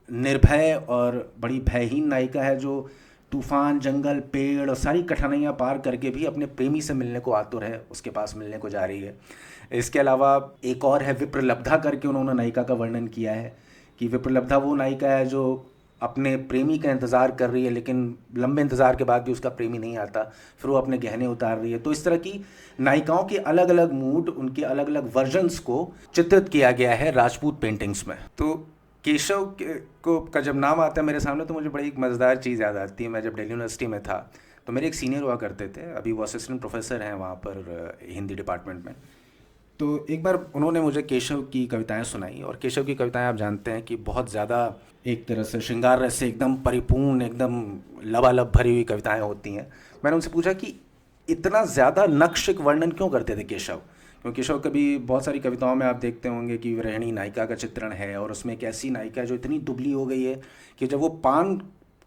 निर्भय और बड़ी भयहीन नायिका है जो तूफान, जंगल, पेड़ और सारी कठिनाइयाँ पार करके भी अपने प्रेमी से मिलने को आतुर है, उसके पास मिलने को जा रही है। इसके अलावा एक और है विप्रलब्धा करके, उन्होंने नायिका का वर्णन किया है कि विप्रलब्धा वो नायिका है जो अपने प्रेमी का इंतज़ार कर रही है, लेकिन लंबे इंतज़ार के बाद भी उसका प्रेमी नहीं आता, फिर वो अपने गहने उतार रही है। तो इस तरह की नायिकाओं के अलग अलग मूड, उनके अलग अलग वर्जन्स को चित्रित किया गया है राजपूत पेंटिंग्स में। तो केशव का जब नाम आता है मेरे सामने तो मुझे बड़ी एक मज़ेदार चीज़ याद आती है। मैं जब दिल्ली यूनिवर्सिटी में था तो मेरे एक सीनियर हुआ करते थे, अभी वो असिस्टेंट प्रोफेसर हैं वहाँ पर हिंदी डिपार्टमेंट में। तो एक बार उन्होंने मुझे केशव की कविताएं सुनाई, और केशव की कविताएं आप जानते हैं कि बहुत ज़्यादा एक तरह से श्रृंगार रस से एकदम परिपूर्ण, एकदम लबालब भरी हुई कविताएं होती हैं। मैंने उनसे पूछा कि इतना ज़्यादा नक्शिक वर्णन क्यों करते थे केशव? क्योंकि केशव कभी बहुत सारी कविताओं में आप देखते होंगे कि गृहिणी नायिका का चित्रण है, और उसमें एक ऐसी नायिका जो इतनी दुबली हो गई है कि जब वो पान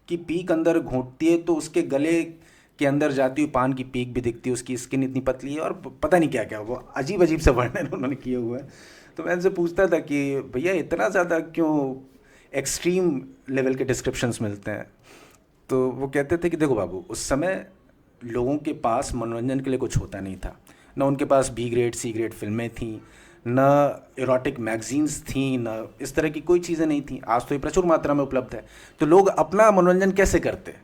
की पीक अंदर घोंटती है तो उसके गले के अंदर जाती हुई पान की पीक भी दिखती है, उसकी स्किन इतनी पतली है, और पता नहीं क्या क्या वो अजीब अजीब से वर्णन उन्होंने किए हुए हैं। तो मैं उनसे पूछता था कि भैया इतना ज़्यादा क्यों एक्सट्रीम लेवल के डिस्क्रिप्शंस मिलते हैं? तो वो कहते थे कि देखो बाबू, उस समय लोगों के पास मनोरंजन के लिए कुछ होता नहीं था, न उनके पास बी ग्रेड सी ग्रेड फिल्में थीं, न इरोटिक मैगजीन्स थीं, न इस तरह की कोई चीज़ें नहीं थीं। आज तो ये प्रचुर मात्रा में उपलब्ध है। तो लोग अपना मनोरंजन कैसे करते?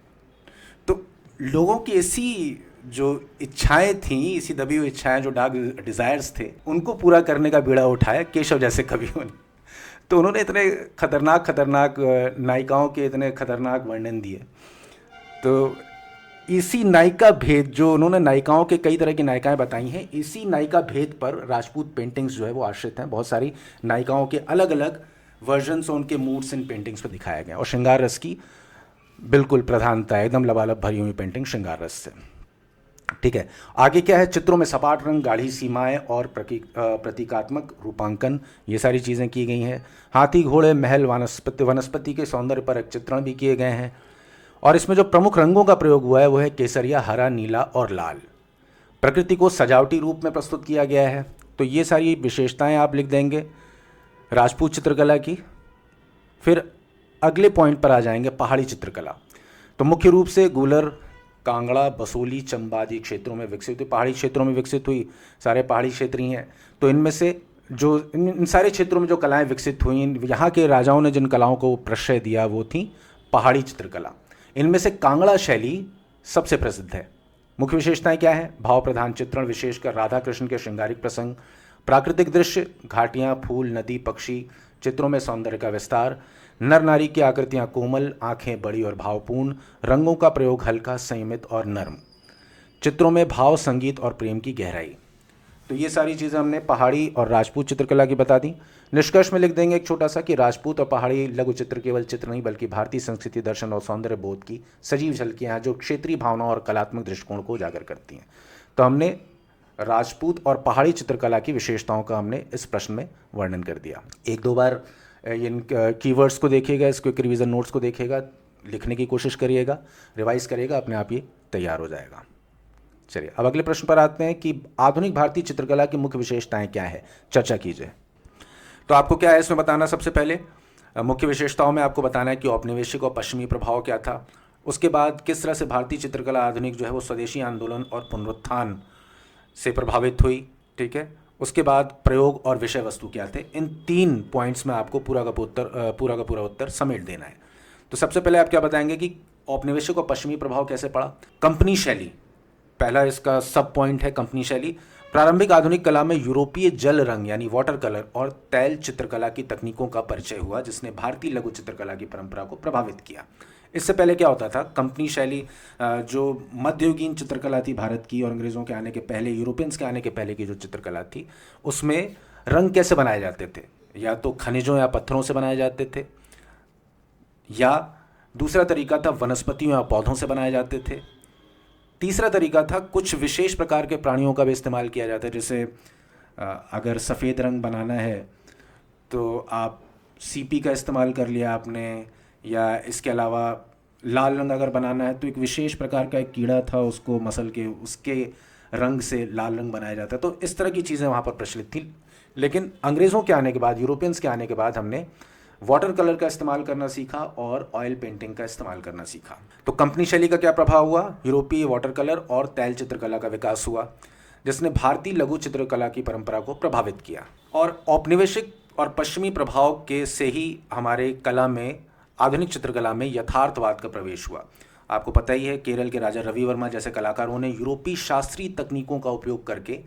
तो लोगों की ऐसी जो इच्छाएं थीं, इसी दबी हुई इच्छाएं, जो डार्क डिज़ायर्स थे, उनको पूरा करने का बीड़ा उठाया केशव जैसे कवियों ने। तो उन्होंने इतने खतरनाक नायिकाओं के इतने खतरनाक वर्णन दिए। तो इसी नायिका भेद, जो उन्होंने नायिकाओं के कई तरह की नायिकाएं बताई हैं, इसी नायिका भेद पर राजपूत पेंटिंग्स जो है वो आश्रित हैं। बहुत सारी नायिकाओं के अलग अलग वर्जन्स और उनके मूड्स इन पेंटिंग्स पर दिखाया गया, और श्रृंगार रस की बिल्कुल प्रधानता है, एकदम लबालब भरी हुई पेंटिंग श्रृंगार रस से। ठीक है, आगे क्या है? चित्रों में सपाट रंग, गाढ़ी सीमाएं और प्रतीकात्मक रूपांकन, ये सारी चीज़ें की गई हैं। हाथी, घोड़े, महल, वनस्पति के सौंदर्य पर चित्रण भी किए गए हैं। और इसमें जो प्रमुख रंगों का प्रयोग हुआ है वो है केसरिया, हरा, नीला और लाल। प्रकृति को सजावटी रूप में प्रस्तुत किया गया है। तो ये सारी विशेषताएं आप लिख देंगे राजपूत चित्रकला की। फिर अगले पॉइंट पर आ जाएंगे पहाड़ी चित्रकला। तो मुख्य रूप से गूलर, कांगड़ा, बसोली, चंबा आदि क्षेत्रों में विकसित हुई, पहाड़ी क्षेत्रों में विकसित हुई, सारे पहाड़ी क्षेत्र ही हैं। तो इनमें से जो इन सारे क्षेत्रों में जो कलाएं विकसित हुई, यहाँ के राजाओं ने जिन कलाओं को प्रश्रय दिया वो थी पहाड़ी चित्रकला। इनमें से कांगड़ा शैली सबसे प्रसिद्ध है। मुख्य विशेषताएं क्या है? भाव प्रधान चित्रण, विशेषकर राधा कृष्ण के श्रृंगारिक प्रसंग, प्राकृतिक दृश्य, घाटियाँ, फूल, नदी, पक्षी, चित्रों में सौंदर्य का विस्तार, नर नारी की आकृतियाँ कोमल, आंखें बड़ी और भावपूर्ण, रंगों का प्रयोग हल्का, संयमित और नर्म, चित्रों में भाव, संगीत और प्रेम की गहराई। तो ये सारी चीज़ें हमने पहाड़ी और राजपूत चित्रकला की बता दी। निष्कर्ष में लिख देंगे एक छोटा सा कि राजपूत और पहाड़ी लघु चित्र केवल चित्र नहीं बल्कि भारतीय संस्कृति, दर्शन और सौंदर्य बोध की सजीव झलकियाँ हैं जो क्षेत्रीय भावनाओं और कलात्मक दृष्टिकोण को उजागर करती हैं। तो हमने राजपूत और पहाड़ी चित्रकला की विशेषताओं का हमने इस प्रश्न में वर्णन कर दिया। एक दो बार इन कीवर्ड्स को देखिएगा, इस क्विक रिवीजन नोट्स को देखिएगा, लिखने की कोशिश करिएगा, रिवाइज करिएगा, अपने आप ये तैयार हो जाएगा। चलिए अब अगले प्रश्न पर आते हैं कि आधुनिक भारतीय चित्रकला की मुख्य विशेषताएं क्या है, चर्चा कीजिए। तो आपको क्या है इसमें बताना, सबसे पहले मुख्य विशेषताओं में आपको बताना है कि औपनिवेशिक और पश्चिमी प्रभाव क्या था, उसके बाद किस तरह से भारतीय चित्रकला आधुनिक जो है वो स्वदेशी आंदोलन और पुनरुत्थान से प्रभावित हुई, ठीक है। उसके बाद प्रयोग और विषय वस्तु क्या थे। इन 3 पॉइंट्स में आपको पूरा का पूरा उत्तर समेट देना है। तो सबसे पहले आप क्या बताएंगे कि औपनिवेशिक और पश्चिमी प्रभाव कैसे पड़ा। कंपनी शैली पहला इसका सब पॉइंट है, कंपनी शैली। प्रारंभिक आधुनिक कला में यूरोपीय जल रंग यानी वाटर कलर और तैल चित्रकला की तकनीकों का परिचय हुआ जिसने भारतीय लघु चित्रकला की परंपरा को प्रभावित किया। इससे पहले क्या होता था, कंपनी शैली जो मध्ययुगीन चित्रकला थी भारत की और अंग्रेज़ों के आने के पहले, यूरोपियंस के आने के पहले की जो चित्रकला थी उसमें रंग कैसे बनाए जाते थे, या तो खनिजों या पत्थरों से बनाए जाते थे, या दूसरा तरीका था वनस्पतियों या पौधों से बनाए जाते थे, तीसरा तरीका था कुछ विशेष प्रकार के प्राणियों का भी इस्तेमाल किया जाता है। जैसे अगर सफ़ेद रंग बनाना है तो आप सीपी का इस्तेमाल कर लिया आपने, या इसके अलावा लाल रंग अगर बनाना है तो एक विशेष प्रकार का एक कीड़ा था, उसको मसल के उसके रंग से लाल रंग बनाया जाता है। तो इस तरह की चीज़ें वहाँ पर प्रचलित थी। लेकिन अंग्रेज़ों के आने के बाद, यूरोपियंस के आने के बाद हमने वाटर कलर का इस्तेमाल करना सीखा और ऑयल पेंटिंग का इस्तेमाल करना सीखा। तो कंपनी शैली का क्या प्रभाव हुआ, यूरोपीय वाटर कलर और तैल चित्रकला का विकास हुआ जिसने भारतीय लघु चित्रकला की परंपरा को प्रभावित किया। और औपनिवेशिक और पश्चिमी प्रभाव के से ही हमारे कला में, आधुनिक चित्रकला में यथार्थवाद का प्रवेश हुआ। आपको पता ही है केरल के राजा रवि वर्मा जैसे कलाकारों ने यूरोपीय शास्त्रीय तकनीकों का उपयोग करके,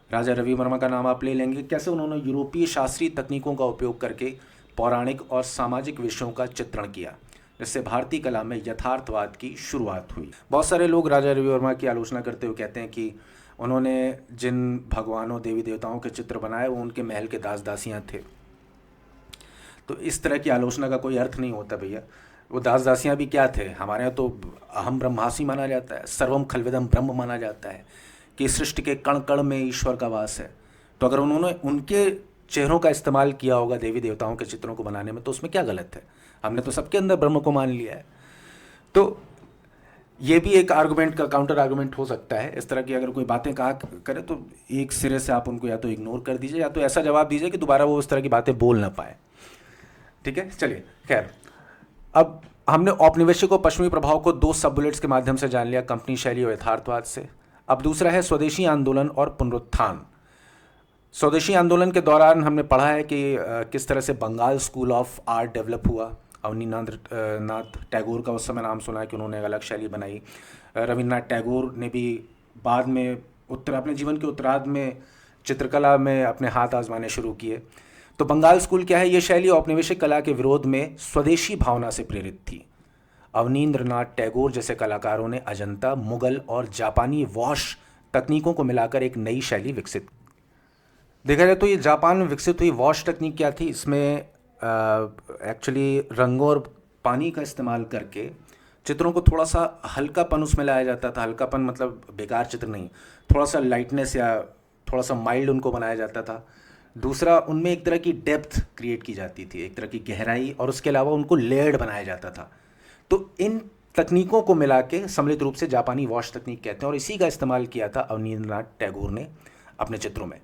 राजा रवि वर्मा का नाम आप ले लेंगे, कैसे उन्होंने यूरोपीय शास्त्रीय तकनीकों का उपयोग करके पौराणिक और सामाजिक विषयों का चित्रण किया जिससे भारतीय कला में यथार्थवाद की शुरुआत हुई। बहुत सारे लोग राजा रवि वर्मा की आलोचना करते हुए कहते हैं कि उन्होंने जिन भगवानों देवी देवताओं के चित्र बनाए वो उनके महल के दास दासियाँ थे। तो इस तरह की आलोचना का कोई अर्थ नहीं होता भैया। वो दास दासियाँ भी क्या थे, हमारे यहाँ तो अहम ब्रह्मास्मि माना जाता है, सर्वम खलविदम ब्रह्म माना जाता है कि सृष्टि के कण कण में ईश्वर का वास है। तो अगर उन्होंने उनके चेहरों का इस्तेमाल किया होगा देवी देवताओं के चित्रों को बनाने में तो उसमें क्या गलत है, हमने तो सबके अंदर ब्रह्म को मान लिया है। तो ये भी एक आर्गुमेंट का काउंटर आर्गुमेंट हो सकता है। इस तरह की अगर कोई बातें कहा करे तो एक सिरे से आप उनको या तो इग्नोर कर दीजिए या तो ऐसा जवाब दीजिए कि दोबारा वो उस तरह की बातें बोल ना पाए, ठीक है। चलिए खैर, अब हमने औपनिवेशिक और पश्चिमी प्रभाव को 2 सब बुलेट्स के माध्यम से जान लिया, कंपनी शैली और यथार्थवाद से। अब दूसरा है स्वदेशी आंदोलन और पुनरुत्थान। स्वदेशी आंदोलन के दौरान हमने पढ़ा है कि किस तरह से Bengal school of art develop हुआ। अवनींद्रनाथ टैगोर का उस समय नाम सुना है कि उन्होंने एक अलग शैली बनाई। रविन्द्रनाथ टैगोर ने भी बाद में अपने जीवन के उत्तरार्ध में चित्रकला में अपने हाथ आजमाने शुरू किए। तो बंगाल स्कूल क्या है, ये शैली औपनिवेशिक कला के विरोध में स्वदेशी भावना से प्रेरित थी। अवनींद्रनाथ टैगोर जैसे कलाकारों ने अजंता, मुगल और जापानी वॉश तकनीकों को मिलाकर एक नई शैली विकसित। देखा जाए तो ये जापान में विकसित हुई वॉश तकनीक क्या थी, इसमें एक्चुअली रंगों और पानी का इस्तेमाल करके चित्रों को थोड़ा सा हल्कापन उसमें लाया जाता था। हल्कापन मतलब बेकार चित्र नहीं, थोड़ा सा लाइटनेस या थोड़ा सा माइल्ड उनको बनाया जाता था। दूसरा, उनमें एक तरह की डेप्थ क्रिएट की जाती थी, एक तरह की गहराई, और उसके अलावा उनको लेयर्ड बनाया जाता था। तो इन तकनीकों को मिला के सम्मिलित रूप से जापानी वॉश तकनीक कहते हैं और इसी का इस्तेमाल किया था अवनींद्रनाथ टैगोर ने अपने चित्रों में।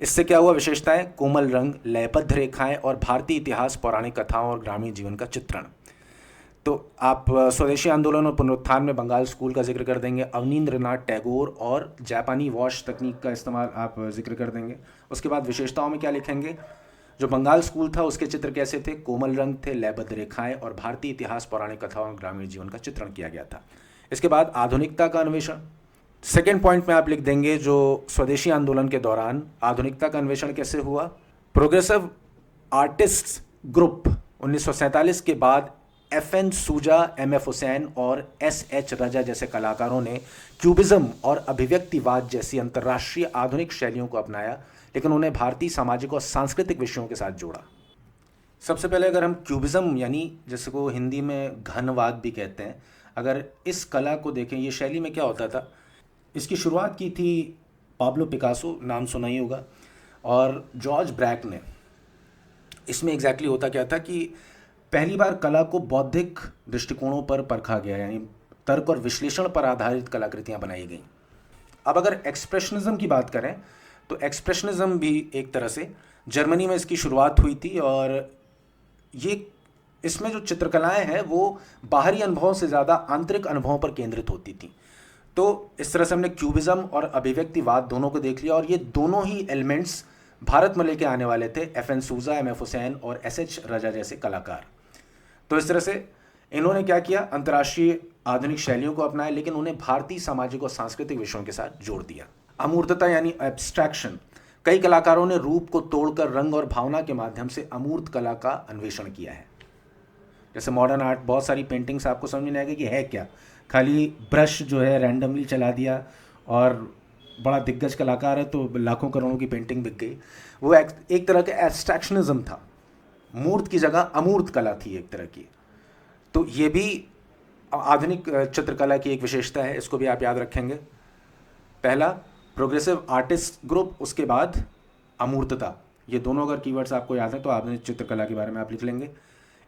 इससे क्या हुआ, विशेषताएं, कोमल रंग, लयबद्ध रेखाएं और भारतीय इतिहास, पौराणिक कथाओं और ग्रामीण जीवन का चित्रण। तो आप स्वदेशी आंदोलन और पुनरुत्थान में बंगाल स्कूल का जिक्र कर देंगे, अवनींद्रनाथ टैगोर और जापानी वॉश तकनीक का इस्तेमाल आप जिक्र कर देंगे। उसके बाद विशेषताओं में क्या लिखेंगे, जो बंगाल स्कूल था उसके चित्र कैसे थे, कोमल रंग थे, लयबद्ध रेखाएं और भारतीय इतिहास, पौराणिक कथाओं और ग्रामीण जीवन का चित्रण किया गया था। इसके बाद आधुनिकता का अन्वेषण। सेकेंड पॉइंट में आप लिख देंगे जो स्वदेशी आंदोलन के दौरान आधुनिकता का अन्वेषण कैसे हुआ। प्रोग्रेसिव आर्टिस्ट ग्रुप 1947 के बाद FN सूजा, MF हुसैन और SH रजा जैसे कलाकारों ने क्यूबिज्म और अभिव्यक्तिवाद जैसी अंतर्राष्ट्रीय आधुनिक शैलियों को अपनाया, लेकिन उन्हें भारतीय सामाजिक और सांस्कृतिक विषयों के साथ जोड़ा। सबसे पहले अगर हम क्यूबिज्म यानी जैसे को हिंदी में घनवाद भी कहते हैं, अगर इस कला को देखें, ये शैली में क्या होता था, इसकी शुरुआत की थी पाब्लो पिकासो, नाम सुना ही होगा, और जॉर्ज ब्रैक ने। इसमें एग्जैक्टली होता क्या था कि पहली बार कला को बौद्धिक दृष्टिकोणों पर परखा गया, यानी तर्क और विश्लेषण पर आधारित कलाकृतियाँ बनाई गई। अब अगर एक्सप्रेशनिज्म की बात करें तो एक्सप्रेशनिज्म भी एक तरह से जर्मनी में इसकी शुरुआत हुई थी, और ये इसमें जो चित्रकलाएं हैं वो बाहरी अनुभवों से ज़्यादा आंतरिक अनुभवों पर केंद्रित होती थी। तो इस तरह से हमने क्यूबिज्म और अभिव्यक्तिवाद दोनों को देख लिया, और ये दोनों ही एलिमेंट्स भारत में लेके आने वाले थे FN सूजा, MF हुसैन और SH रजा जैसे कलाकार। तो इस तरह से इन्होंने क्या किया, अंतर्राष्ट्रीय आधुनिक शैलियों को अपनाया, लेकिन उन्हें भारतीय सामाजिक और सांस्कृतिक विषयों के साथ जोड़ दिया। अमूर्तता यानी एब्स्ट्रैक्शन, कई कलाकारों ने रूप को तोड़कर रंग और भावना के माध्यम से अमूर्त कला का अन्वेषण किया है। जैसे मॉडर्न आर्ट, बहुत सारी पेंटिंग्स आपको समझ में नहीं आएगा कि है क्या, खाली ब्रश जो है रैंडमली चला दिया और बड़ा दिग्गज कलाकार है तो लाखों करोड़ों की पेंटिंग बिक गई। वो एक तरह का एब्स्ट्रैक्शनिज्म था, मूर्त की जगह अमूर्त कला थी एक तरह की। तो ये भी आधुनिक चित्रकला की एक विशेषता है, इसको भी आप याद रखेंगे। पहला प्रोग्रेसिव आर्टिस्ट ग्रुप, उसके बाद अमूर्तता, ये दोनों अगर कीवर्ड्स आपको याद है तो आधुनिक चित्रकला के बारे में आप लिख लेंगे।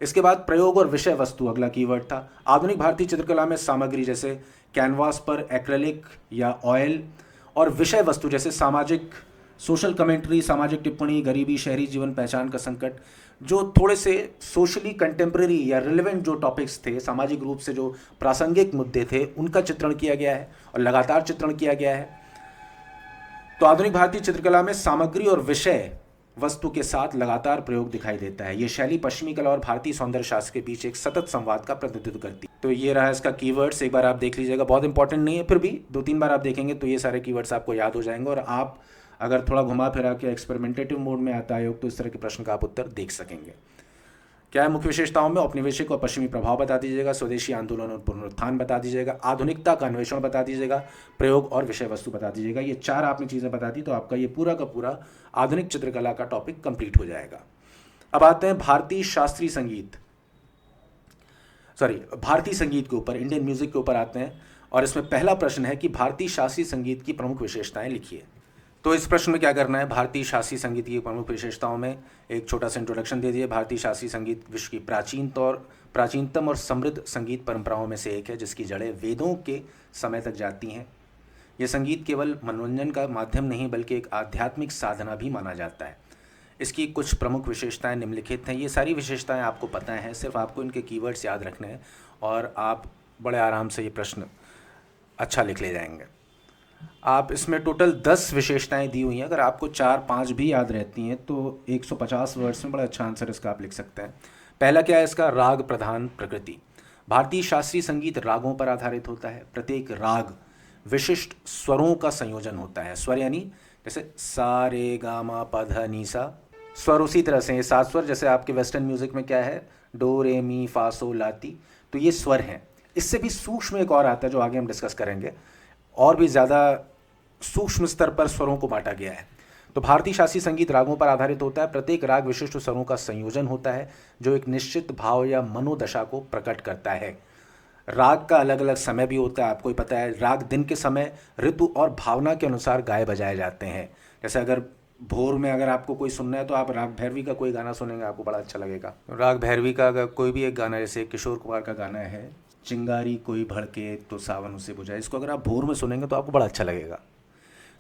इसके बाद प्रयोग और विषय वस्तु अगला कीवर्ड था। आधुनिक भारतीय चित्रकला में सामग्री जैसे कैनवास पर एक्रेलिक या ऑयल, और विषय वस्तु जैसे सामाजिक सोशल कमेंट्री, सामाजिक टिप्पणी, गरीबी, शहरी जीवन, पहचान का संकट, जो थोड़े से सोशली कंटेम्प्रेरी या रिलेवेंट जो टॉपिक्स थे, सामाजिक रूप से जो प्रासंगिक मुद्दे थे, उनका चित्रण किया गया है और लगातार चित्रण किया गया है। तो आधुनिक भारतीय चित्रकला में सामग्री और विषय वस्तु के साथ लगातार प्रयोग दिखाई देता है। ये शैली पश्चिमी कला और भारतीय सौंदर्य शास्त्र के बीच एक सतत संवाद का प्रतिनिधित्व करती है। तो ये रहा इसका कीवर्ड्स, एक बार आप देख लीजिएगा, बहुत इंपॉर्टेंट नहीं है, फिर भी 2-3 बार आप देखेंगे तो ये सारे कीवर्ड्स आपको याद हो जाएंगे, और आप अगर थोड़ा घुमा फिरा के एक्सपेरिमेंटेटिव मोड में आता है तो इस तरह के प्रश्न का आप उत्तर देख सकेंगे। क्या है मुख्य विशेषताओं में, औपनिवेशिक और पश्चिमी प्रभाव बता दीजिएगा, स्वदेशी आंदोलन और पुनरुत्थान बता दीजिएगा, आधुनिकता का अन्वेषण बता दीजिएगा, प्रयोग और विषय वस्तु बता दीजिएगा। ये 4 आपने चीज़ें बता दी तो आपका ये पूरा का पूरा आधुनिक चित्रकला का टॉपिक कंप्लीट हो जाएगा। अब आते हैं भारतीय शास्त्रीय संगीत, भारतीय संगीत के ऊपर, इंडियन म्यूजिक के ऊपर आते हैं, और इसमें पहला प्रश्न है कि भारतीय शास्त्रीय संगीत की प्रमुख विशेषताएं लिखिए। तो इस प्रश्न में क्या करना है, भारतीय शास्त्रीय संगीत की प्रमुख विशेषताओं में एक छोटा सा इंट्रोडक्शन दे दिए। भारतीय शास्त्रीय संगीत विश्व की प्राचीनतम और समृद्ध संगीत परंपराओं में से एक है, जिसकी जड़ें वेदों के समय तक जाती हैं। यह संगीत केवल मनोरंजन का माध्यम नहीं बल्कि एक आध्यात्मिक साधना भी माना जाता है। इसकी कुछ प्रमुख विशेषताएं निम्नलिखित हैं। ये सारी विशेषताएं आपको पता हैं, सिर्फ आपको इनके कीवर्ड्स याद रखने हैं और आप बड़े आराम से ये प्रश्न अच्छा लिख ले जाएंगे। आप इसमें टोटल 10 विशेषताएं दी हुई हैं, अगर आपको 4-5 भी याद रहती हैं तो 150 वर्ड्स में बड़ा अच्छा आंसर इसका आप लिख सकते हैं। पहला क्या है इसका, राग प्रधान प्रकृति। भारतीय शास्त्रीय संगीत रागों पर आधारित होता है। प्रत्येक राग विशिष्ट स्वरों का संयोजन होता है। स्वर यानी जैसे सा रे गा मा पा धा नी सा, स्वर उसी तरह से ये 7 स्वर, जैसे आपके वेस्टर्न म्यूजिक में क्या है, डो रे मी फा सो लाती, तो ये स्वर हैं। इससे भी सूक्ष्म एक और आता है जो आगे हम डिस्कस करेंगे, और भी ज़्यादा सूक्ष्म स्तर पर स्वरों को बांटा गया है। तो भारतीय शास्त्रीय संगीत रागों पर आधारित होता है। प्रत्येक राग विशिष्ट स्वरों का संयोजन होता है जो एक निश्चित भाव या मनोदशा को प्रकट करता है। राग का अलग अलग समय भी होता है, आपको ही पता है। राग दिन के समय ऋतु और भावना के अनुसार गाए बजाए जाते हैं। जैसे अगर भोर में अगर आपको कोई सुनना है तो आप राग भैरवी का कोई गाना सुनेंगे, आपको बड़ा अच्छा लगेगा। राग भैरवी का अगर कोई भी एक गाना, जैसे किशोर कुमार का गाना है चिंगारी कोई भड़के तो सावन उसे बुझाए, इसको अगर आप भोर में सुनेंगे तो आपको बड़ा अच्छा लगेगा।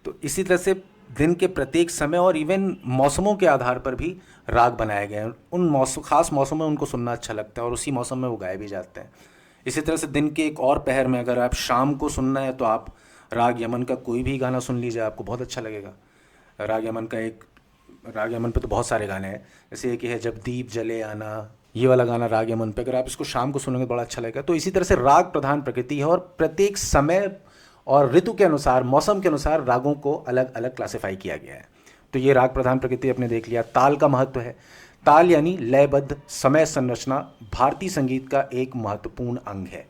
तो इसी तरह से दिन के प्रत्येक समय और इवन मौसमों के आधार पर भी राग बनाए गए हैं। उन खास मौसम में उनको सुनना अच्छा लगता है और उसी मौसम में वो गाए भी जाते हैं। इसी तरह से दिन के एक और पहर में अगर आप शाम को सुनना है तो आप राग यमन का कोई भी गाना सुन लीजिए, आपको बहुत अच्छा लगेगा। राग यमन पे तो बहुत सारे गाने हैं, जैसे एक है जब दीप जले आना, ये वाला गाना राग यमन पे, अगर आप इसको शाम को सुनेंगे बड़ा अच्छा लगेगा। तो इसी तरह से राग प्रधान प्रकृति है और प्रत्येक समय और ऋतु के अनुसार, मौसम के अनुसार रागों को अलग अलग क्लासिफाई किया गया है। तो ये राग प्रधान प्रकृति अपने देख लिया। ताल का महत्व है। ताल यानी लयबद्ध समय संरचना भारतीय संगीत का एक महत्वपूर्ण अंग है।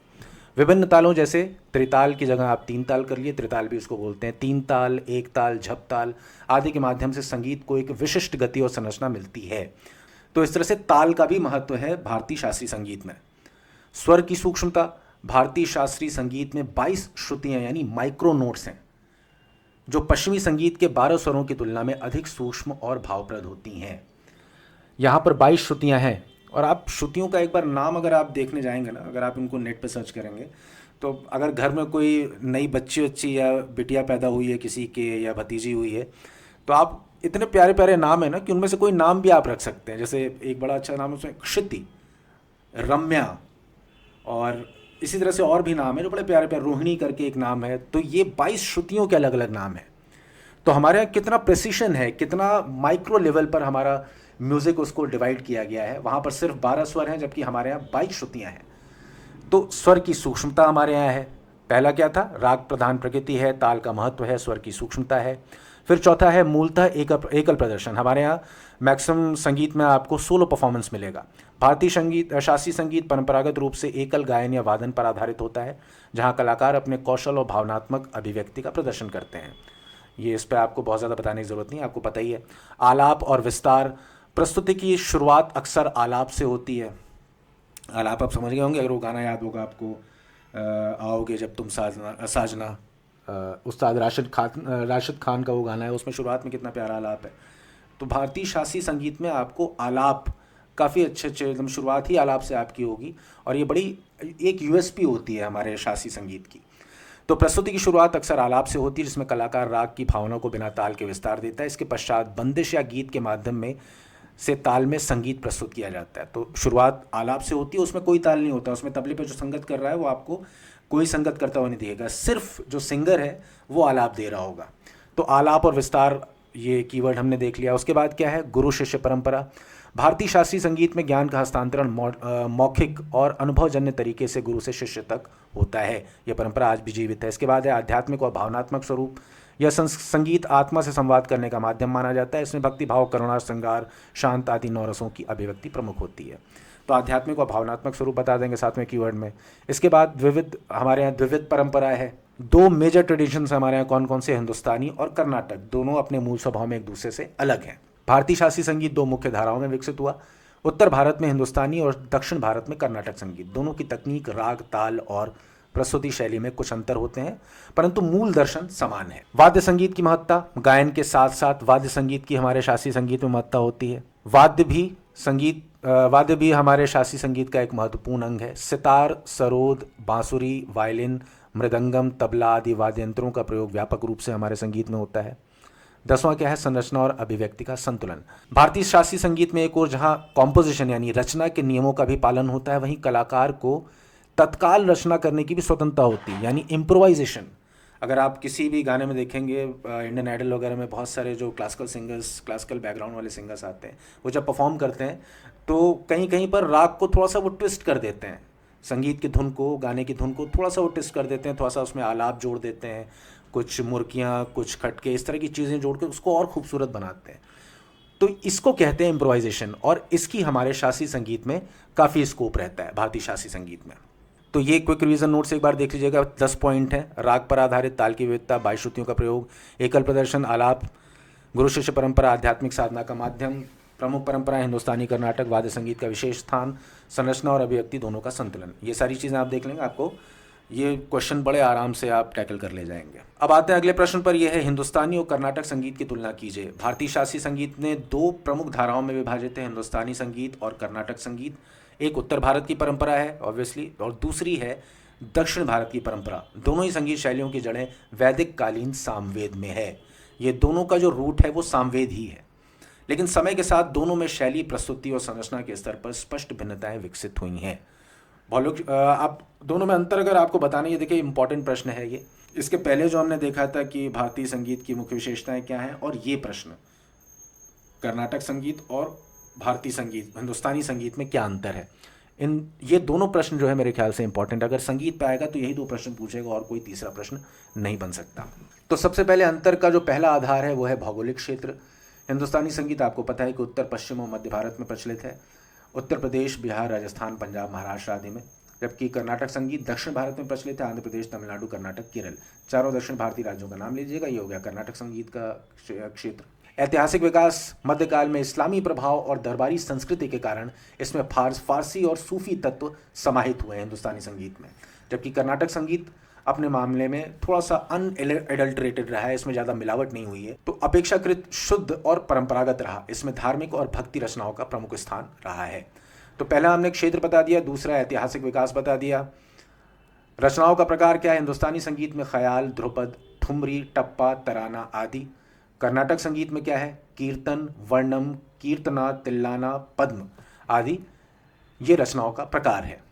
विभिन्न तालों जैसे त्रिताल की जगह आप तीन ताल कर लिए, त्रिताल भी इसको बोलते हैं, तीन ताल, एक ताल, झप ताल आदि के माध्यम से संगीत को एक विशिष्ट गति और संरचना मिलती है। तो इस तरह से ताल का भी महत्व है भारतीय शास्त्रीय संगीत में। स्वर की सूक्ष्मता, भारतीय शास्त्रीय संगीत में 22 श्रुतियां यानी माइक्रो नोट्स हैं, जो पश्चिमी संगीत के 12 स्वरों की तुलना में अधिक सूक्ष्म और भावप्रद होती हैं। यहाँ पर 22 श्रुतियाँ हैं, और आप श्रुतियों का एक बार नाम अगर आप देखने जाएंगे ना, अगर आप इनको नेट पे सर्च करेंगे, तो अगर घर में कोई नई बच्ची या बिटिया पैदा हुई है किसी के, या भतीजी हुई है, तो आप इतने प्यारे प्यारे नाम है ना कि उनमें से कोई नाम भी आप रख सकते हैं। जैसे एक बड़ा अच्छा नाम है उसमें क्षिति, रम्या, और इसी तरह से और भी नाम है जो बड़े प्यारे प्यारे, रोहिणी करके एक नाम है। तो ये 22 श्रुतियों के अलग अलग नाम हैं। तो हमारे यहाँ कितना प्रिसिशन है, कितना माइक्रो लेवल पर हमारा म्यूज़िक उसको डिवाइड किया गया है। वहाँ पर सिर्फ 12 स्वर हैं, जबकि हमारे यहाँ 22 श्रुतियाँ हैं। तो स्वर की सूक्ष्मता हमारे यहाँ है। पहला क्या था? राग प्रधान प्रकृति है, ताल का महत्व है, स्वर की सूक्ष्मता है। फिर चौथा है मूलतः एकल प्रदर्शन। हमारे यहाँ मैक्सिमम संगीत में आपको सोलो परफॉर्मेंस मिलेगा। भारतीय शास्त्रीय संगीत परंपरागत रूप से एकल गायन या वादन पर आधारित होता है, जहाँ कलाकार अपने कौशल और भावनात्मक अभिव्यक्ति का प्रदर्शन करते हैं। ये इस पर आपको बहुत ज़्यादा बताने की ज़रूरत नहीं, आपको पता ही है। आलाप और विस्तार, प्रस्तुति की शुरुआत अक्सर आलाप से होती है। आलाप आप समझ गए होंगे, अगर वो गाना याद होगा आपको, आओगे जब तुम साजना, उस्ताद राशिद खान का वो गाना है, उसमें शुरुआत में कितना प्यारा आलाप है। तो भारतीय शास्त्रीय संगीत में आपको आलाप काफ़ी अच्छे एकदम शुरुआत ही आलाप से आपकी होगी, और ये बड़ी एक यूएसपी होती है हमारे शास्त्रीय संगीत की। तो प्रस्तुति की शुरुआत अक्सर आलाप से होती है, जिसमें कलाकार राग की भावना को बिना ताल के विस्तार देता है। इसके पश्चात बंदिश या गीत के माध्यम में से ताल में संगीत प्रस्तुत किया जाता है। तो शुरुआत आलाप से होती है, उसमें कोई ताल नहीं होता, उसमें तबले पे जो संगत कर रहा है वो आपको कोई संगत करता हुआ नहीं दिखेगा, सिर्फ जो सिंगर है वो आलाप दे रहा होगा। तो आलाप और विस्तार, ये कीवर्ड हमने देख लिया। उसके बाद क्या है? गुरु शिष्य परंपरा। भारतीय शास्त्रीय संगीत में ज्ञान का हस्तांतरण मौखिक और अनुभवजन्य तरीके से गुरु से शिष्य तक होता है। यह परंपरा आज भी जीवित है। इसके बाद है आध्यात्मिक और भावनात्मक स्वरूप। यह संगीत आत्मा से संवाद करने का माध्यम माना जाता है। इसमें भक्ति भाव, करुणा, श्रृंगार, शांत आदि 9 रसों की अभिव्यक्ति प्रमुख होती है। तो आध्यात्मिक और भावनात्मक स्वरूप बता देंगे साथ में कीवर्ड में। इसके बाद द्विविध, हमारे यहाँ द्विविध परंपरा है। 2 मेजर ट्रेडिशंस हमारे यहाँ कौन कौन से? हिंदुस्तानी और कर्नाटक, दोनों अपने मूल स्वभाव में एक दूसरे से अलग हैं। भारतीय शास्त्रीय संगीत 2 मुख्य धाराओं में विकसित हुआ। उत्तर भारत में हिंदुस्तानी और दक्षिण भारत में कर्नाटक संगीत। दोनों की तकनीक, राग, ताल और प्रस्तुति शैली में कुछ अंतर होते हैं, परंतु मूल दर्शन समान है। वाद्य संगीत की महत्ता, गायन के साथ साथ वाद्य संगीत की हमारे शास्त्रीय संगीत में महत्ता होती है। वाद्य भी हमारे शास्त्रीय संगीत का एक महत्वपूर्ण अंग है। सितार, सरोद, बांसुरी, वायलिन, मृदंगम, तबला आदि वाद्य यंत्रों का प्रयोग व्यापक रूप से हमारे संगीत में होता है। 10वां क्या है? संरचना और अभिव्यक्ति का संतुलन। भारतीय शास्त्रीय संगीत में एक और जहां कॉम्पोजिशन यानी रचना के नियमों का भी पालन होता है, वहीं कलाकार को तत्काल रचना करने की भी स्वतंत्रता होती है, यानी इम्प्रोवाइजेशन। अगर आप किसी भी गाने में देखेंगे, इंडियन आइडल वगैरह में बहुत सारे जो क्लासिकल बैकग्राउंड वाले सिंगर्स आते हैं, वो जब परफॉर्म करते हैं तो कहीं कहीं पर राग को थोड़ा सा वो ट्विस्ट कर देते हैं, संगीत की धुन को, गाने की धुन को थोड़ा सा वो ट्विस्ट कर देते हैं, थोड़ा सा उसमें आलाप जोड़ देते हैं, कुछ मुर्कियाँ, कुछ खटके, इस तरह की चीज़ें जोड़ के उसको और खूबसूरत बनाते हैं। तो इसको कहते हैं इम्प्रोवाइजेशन, और इसकी हमारे शास्त्रीय संगीत में काफ़ी स्कोप रहता है, भारतीय शास्त्रीय संगीत में। तो ये क्विक रिवीजन नोट्स एक बार देख लीजिएगा। 10 पॉइंट हैं। राग पर आधारित ताल की विविधता, 22 श्रुतियों का प्रयोग, एकल प्रदर्शन, आलाप, गुरु शिष्य परंपरा, आध्यात्मिक साधना का माध्यम, प्रमुख परंपरा हिंदुस्तानी कर्नाटक, वाद्य संगीत का विशेष स्थान, संरचना और अभिव्यक्ति दोनों का संतुलन। ये सारी चीज़ें आप देख लेंगे, आपको ये क्वेश्चन बड़े आराम से आप टैकल कर ले जाएंगे। अब आते हैं अगले प्रश्न पर। यह है हिंदुस्तानी और कर्नाटक संगीत की तुलना कीजिए। भारतीय शास्त्रीय संगीत ने 2 प्रमुख धाराओं में विभाजित है, हिंदुस्तानी संगीत और कर्नाटक संगीत। एक उत्तर भारत की परंपरा है ऑब्वियसली, और दूसरी है दक्षिण भारत की परंपरा। दोनों ही संगीत शैलियों की जड़ें वैदिक कालीन सामवेद में है। ये दोनों का जो रूट है वो सामवेद ही है, लेकिन समय के साथ दोनों में शैली, प्रस्तुति और संरचना के स्तर पर स्पष्ट भिन्नताएं विकसित हुई हैं। बहुत लोग आप दोनों में अंतर अगर आपको बताना, ये देखिए इंपॉर्टेंट प्रश्न है ये। इसके पहले जो हमने देखा था कि भारतीय संगीत की मुख्य विशेषताएं क्या हैं, और ये प्रश्न कर्नाटक संगीत और भारतीय संगीत, हिंदुस्तानी संगीत में क्या अंतर है, ये दोनों प्रश्न जो है मेरे ख्याल से इंपॉर्टेंट। अगर संगीत पे आएगा तो यही 2 प्रश्न पूछेगा और कोई तीसरा प्रश्न नहीं बन सकता। तो सबसे पहले अंतर का जो पहला आधार है वो है भौगोलिक क्षेत्र। हिंदुस्तानी संगीत आपको पता है कि उत्तर पश्चिम और मध्य भारत में प्रचलित है, उत्तर प्रदेश, बिहार, राजस्थान, पंजाब, महाराष्ट्र आदि में। जबकि कर्नाटक संगीत दक्षिण भारत में प्रचलित है, आंध्र प्रदेश, तमिलनाडु, कर्नाटक, केरल। चारों दक्षिण भारतीय राज्यों का नाम लीजिएगा, ये हो गया कर्नाटक संगीत का क्षेत्र। ऐतिहासिक विकास, मध्यकाल में इस्लामी प्रभाव और दरबारी संस्कृति के कारण इसमें फारसी और सूफी तत्व समाहित हुए हैं हिंदुस्तानी संगीत में। जबकि कर्नाटक संगीत अपने मामले में थोड़ा सा अनएडल्टरेटेड रहा है, इसमें ज़्यादा मिलावट नहीं हुई है, तो अपेक्षाकृत शुद्ध और परंपरागत रहा। इसमें धार्मिक और भक्ति रचनाओं का प्रमुख स्थान रहा है। तो पहला हमने क्षेत्र बता दिया, दूसरा ऐतिहासिक विकास बता दिया। रचनाओं का प्रकार क्या है? हिंदुस्तानी संगीत में ख्याल, ध्रुपद, ठुमरी, टप्पा, तराना आदि। कर्नाटक संगीत में क्या है? कीर्तन, वर्णम, कीर्तना, तिल्लाना, पद्म आदि ये रचनाओं का प्रकार है।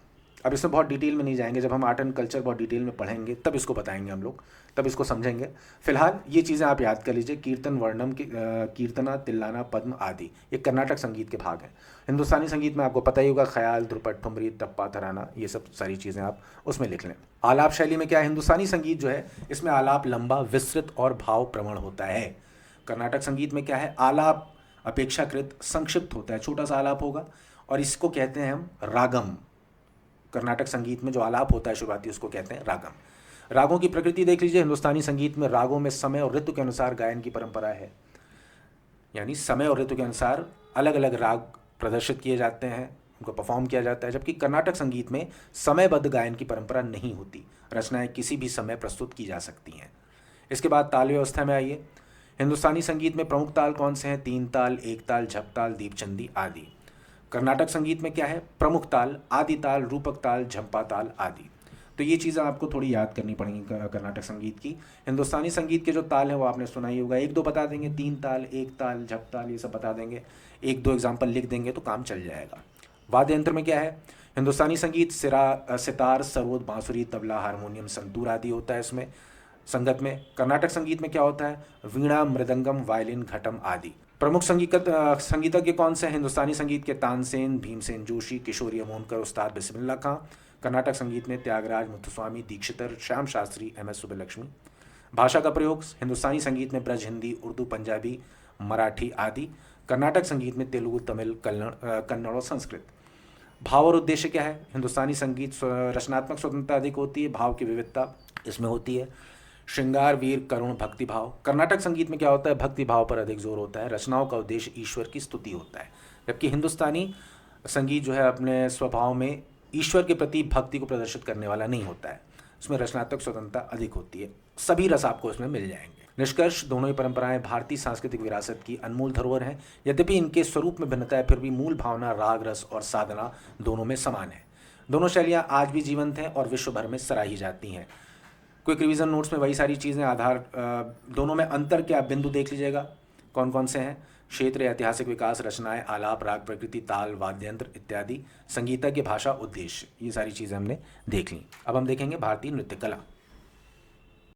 अब इसमें बहुत डिटेल में नहीं जाएंगे, जब हम आर्ट एंड कल्चर बहुत डिटेल में पढ़ेंगे तब इसको बताएंगे हम लोग, तब इसको समझेंगे। फिलहाल ये चीज़ें आप याद कर लीजिए, कीर्तन, वर्णम, कीर्तना, तिल्लाना, पद्म आदि ये कर्नाटक संगीत के भाग हैं। हिंदुस्तानी संगीत में आपको पता ही होगा, ख्याल, ध्रुपद, ठुमरी, टप्पा, तराना, ये सब सारी चीज़ें आप उसमें लिख लें। आलाप शैली में क्या है? हिंदुस्तानी संगीत जो है इसमें आलाप लंबा, विस्तृत और भाव प्रवण होता है। कर्नाटक संगीत में क्या है? आलाप अपेक्षाकृत संक्षिप्त होता है, छोटा सा आलाप होगा, और इसको कहते हैं हम रागम। कर्नाटक संगीत में जो आलाप होता है शुरुआती, उसको कहते हैं रागम। रागों की प्रकृति देख लीजिए, हिंदुस्तानी संगीत में रागों में समय और ऋतु के अनुसार गायन की परंपरा है, यानी समय और ऋतु के अनुसार अलग अलग राग प्रदर्शित किए जाते हैं, उनको परफॉर्म किया जाता है। जबकि कर्नाटक संगीत में समयबद्ध गायन की परंपरा नहीं होती, रचनाएं किसी भी समय प्रस्तुत की जा सकती हैं। इसके बाद ताल व्यवस्था में आइए। हिंदुस्तानी संगीत में प्रमुख ताल कौन से हैं? 3 ताल, 1 ताल, झपताल, दीपचंदी आदि। कर्नाटक संगीत में क्या है? प्रमुख ताल, आदि ताल, रूपक ताल, झंपा ताल आदि। तो ये चीज़ें आपको थोड़ी याद करनी पड़ेंगी कर्नाटक संगीत की। हिंदुस्तानी संगीत के जो ताल हैं वो आपने सुना ही होगा, 1-2 बता देंगे, 3 ताल, 1 ताल, झपताल, ये सब बता देंगे, 1-2 एग्जाम्पल लिख देंगे तो काम चल जाएगा। वाद्य यंत्र में क्या है? हिंदुस्तानी संगीत सितार, सरोद, बांसुरी, तबला, हारमोनियम, संतूर आदि होता है इसमें संगत में। कर्नाटक संगीत में क्या होता है? वीणा, मृदंगम, वायलिन, घटम आदि। प्रमुख संगीतज्ञ कौन से हैं हिंदुस्तानी संगीत के? तानसेन, भीमसेन जोशी, किशोरी अमोनकर, उस्ताद बिस्मिल्लाह खां। कर्नाटक संगीत में त्यागराज, मुथुस्वामी दीक्षितर, श्याम शास्त्री, MS सुब्बलक्ष्मी। भाषा का प्रयोग हिंदुस्तानी संगीत में ब्रज हिंदी, उर्दू, पंजाबी, मराठी आदि। कर्नाटक संगीत में तेलुगु, तमिल, कन्नड़ और संस्कृत। भाव और उद्देश्य क्या है? हिंदुस्तानी संगीत रचनात्मक स्वतंत्रता अधिक होती है, भाव की विविधता इसमें होती है। श्रृंगार, वीर, करुण, भक्ति भाव। कर्नाटक संगीत में क्या होता है? भक्ति भाव पर अधिक जोर होता है, रचनाओं का उद्देश्य ईश्वर की स्तुति होता है। जबकि हिंदुस्तानी संगीत जो है अपने स्वभाव में ईश्वर के प्रति भक्ति को प्रदर्शित करने वाला नहीं होता है, उसमें रचनात्मक स्वतंत्रता अधिक होती है। सभी रस आपको इसमें मिल जाएंगे। निष्कर्ष, दोनों ही परंपराएं भारतीय सांस्कृतिक विरासत की अनमोल धरोहर हैं। यद्यपि इनके स्वरूप में भिन्नता है, फिर भी मूल भावना, राग, रस और साधना दोनों में समान है। दोनों शैलियाँ आज भी जीवंत हैं और विश्व भर में सराही जाती हैं। क्विक रिवीजन नोट्स में वही सारी चीज़ें, आधार दोनों में अंतर क्या बिंदु देख लीजिएगा कौन कौन से हैं। क्षेत्र, ऐतिहासिक विकास, रचनाएं, आलाप, राग, प्रकृति, ताल, वाद्यंत्र इत्यादि, संगीतज्ञ, भाषा, उद्देश्य, ये सारी चीज़ें हमने देख ली। अब हम देखेंगे भारतीय नृत्य कला।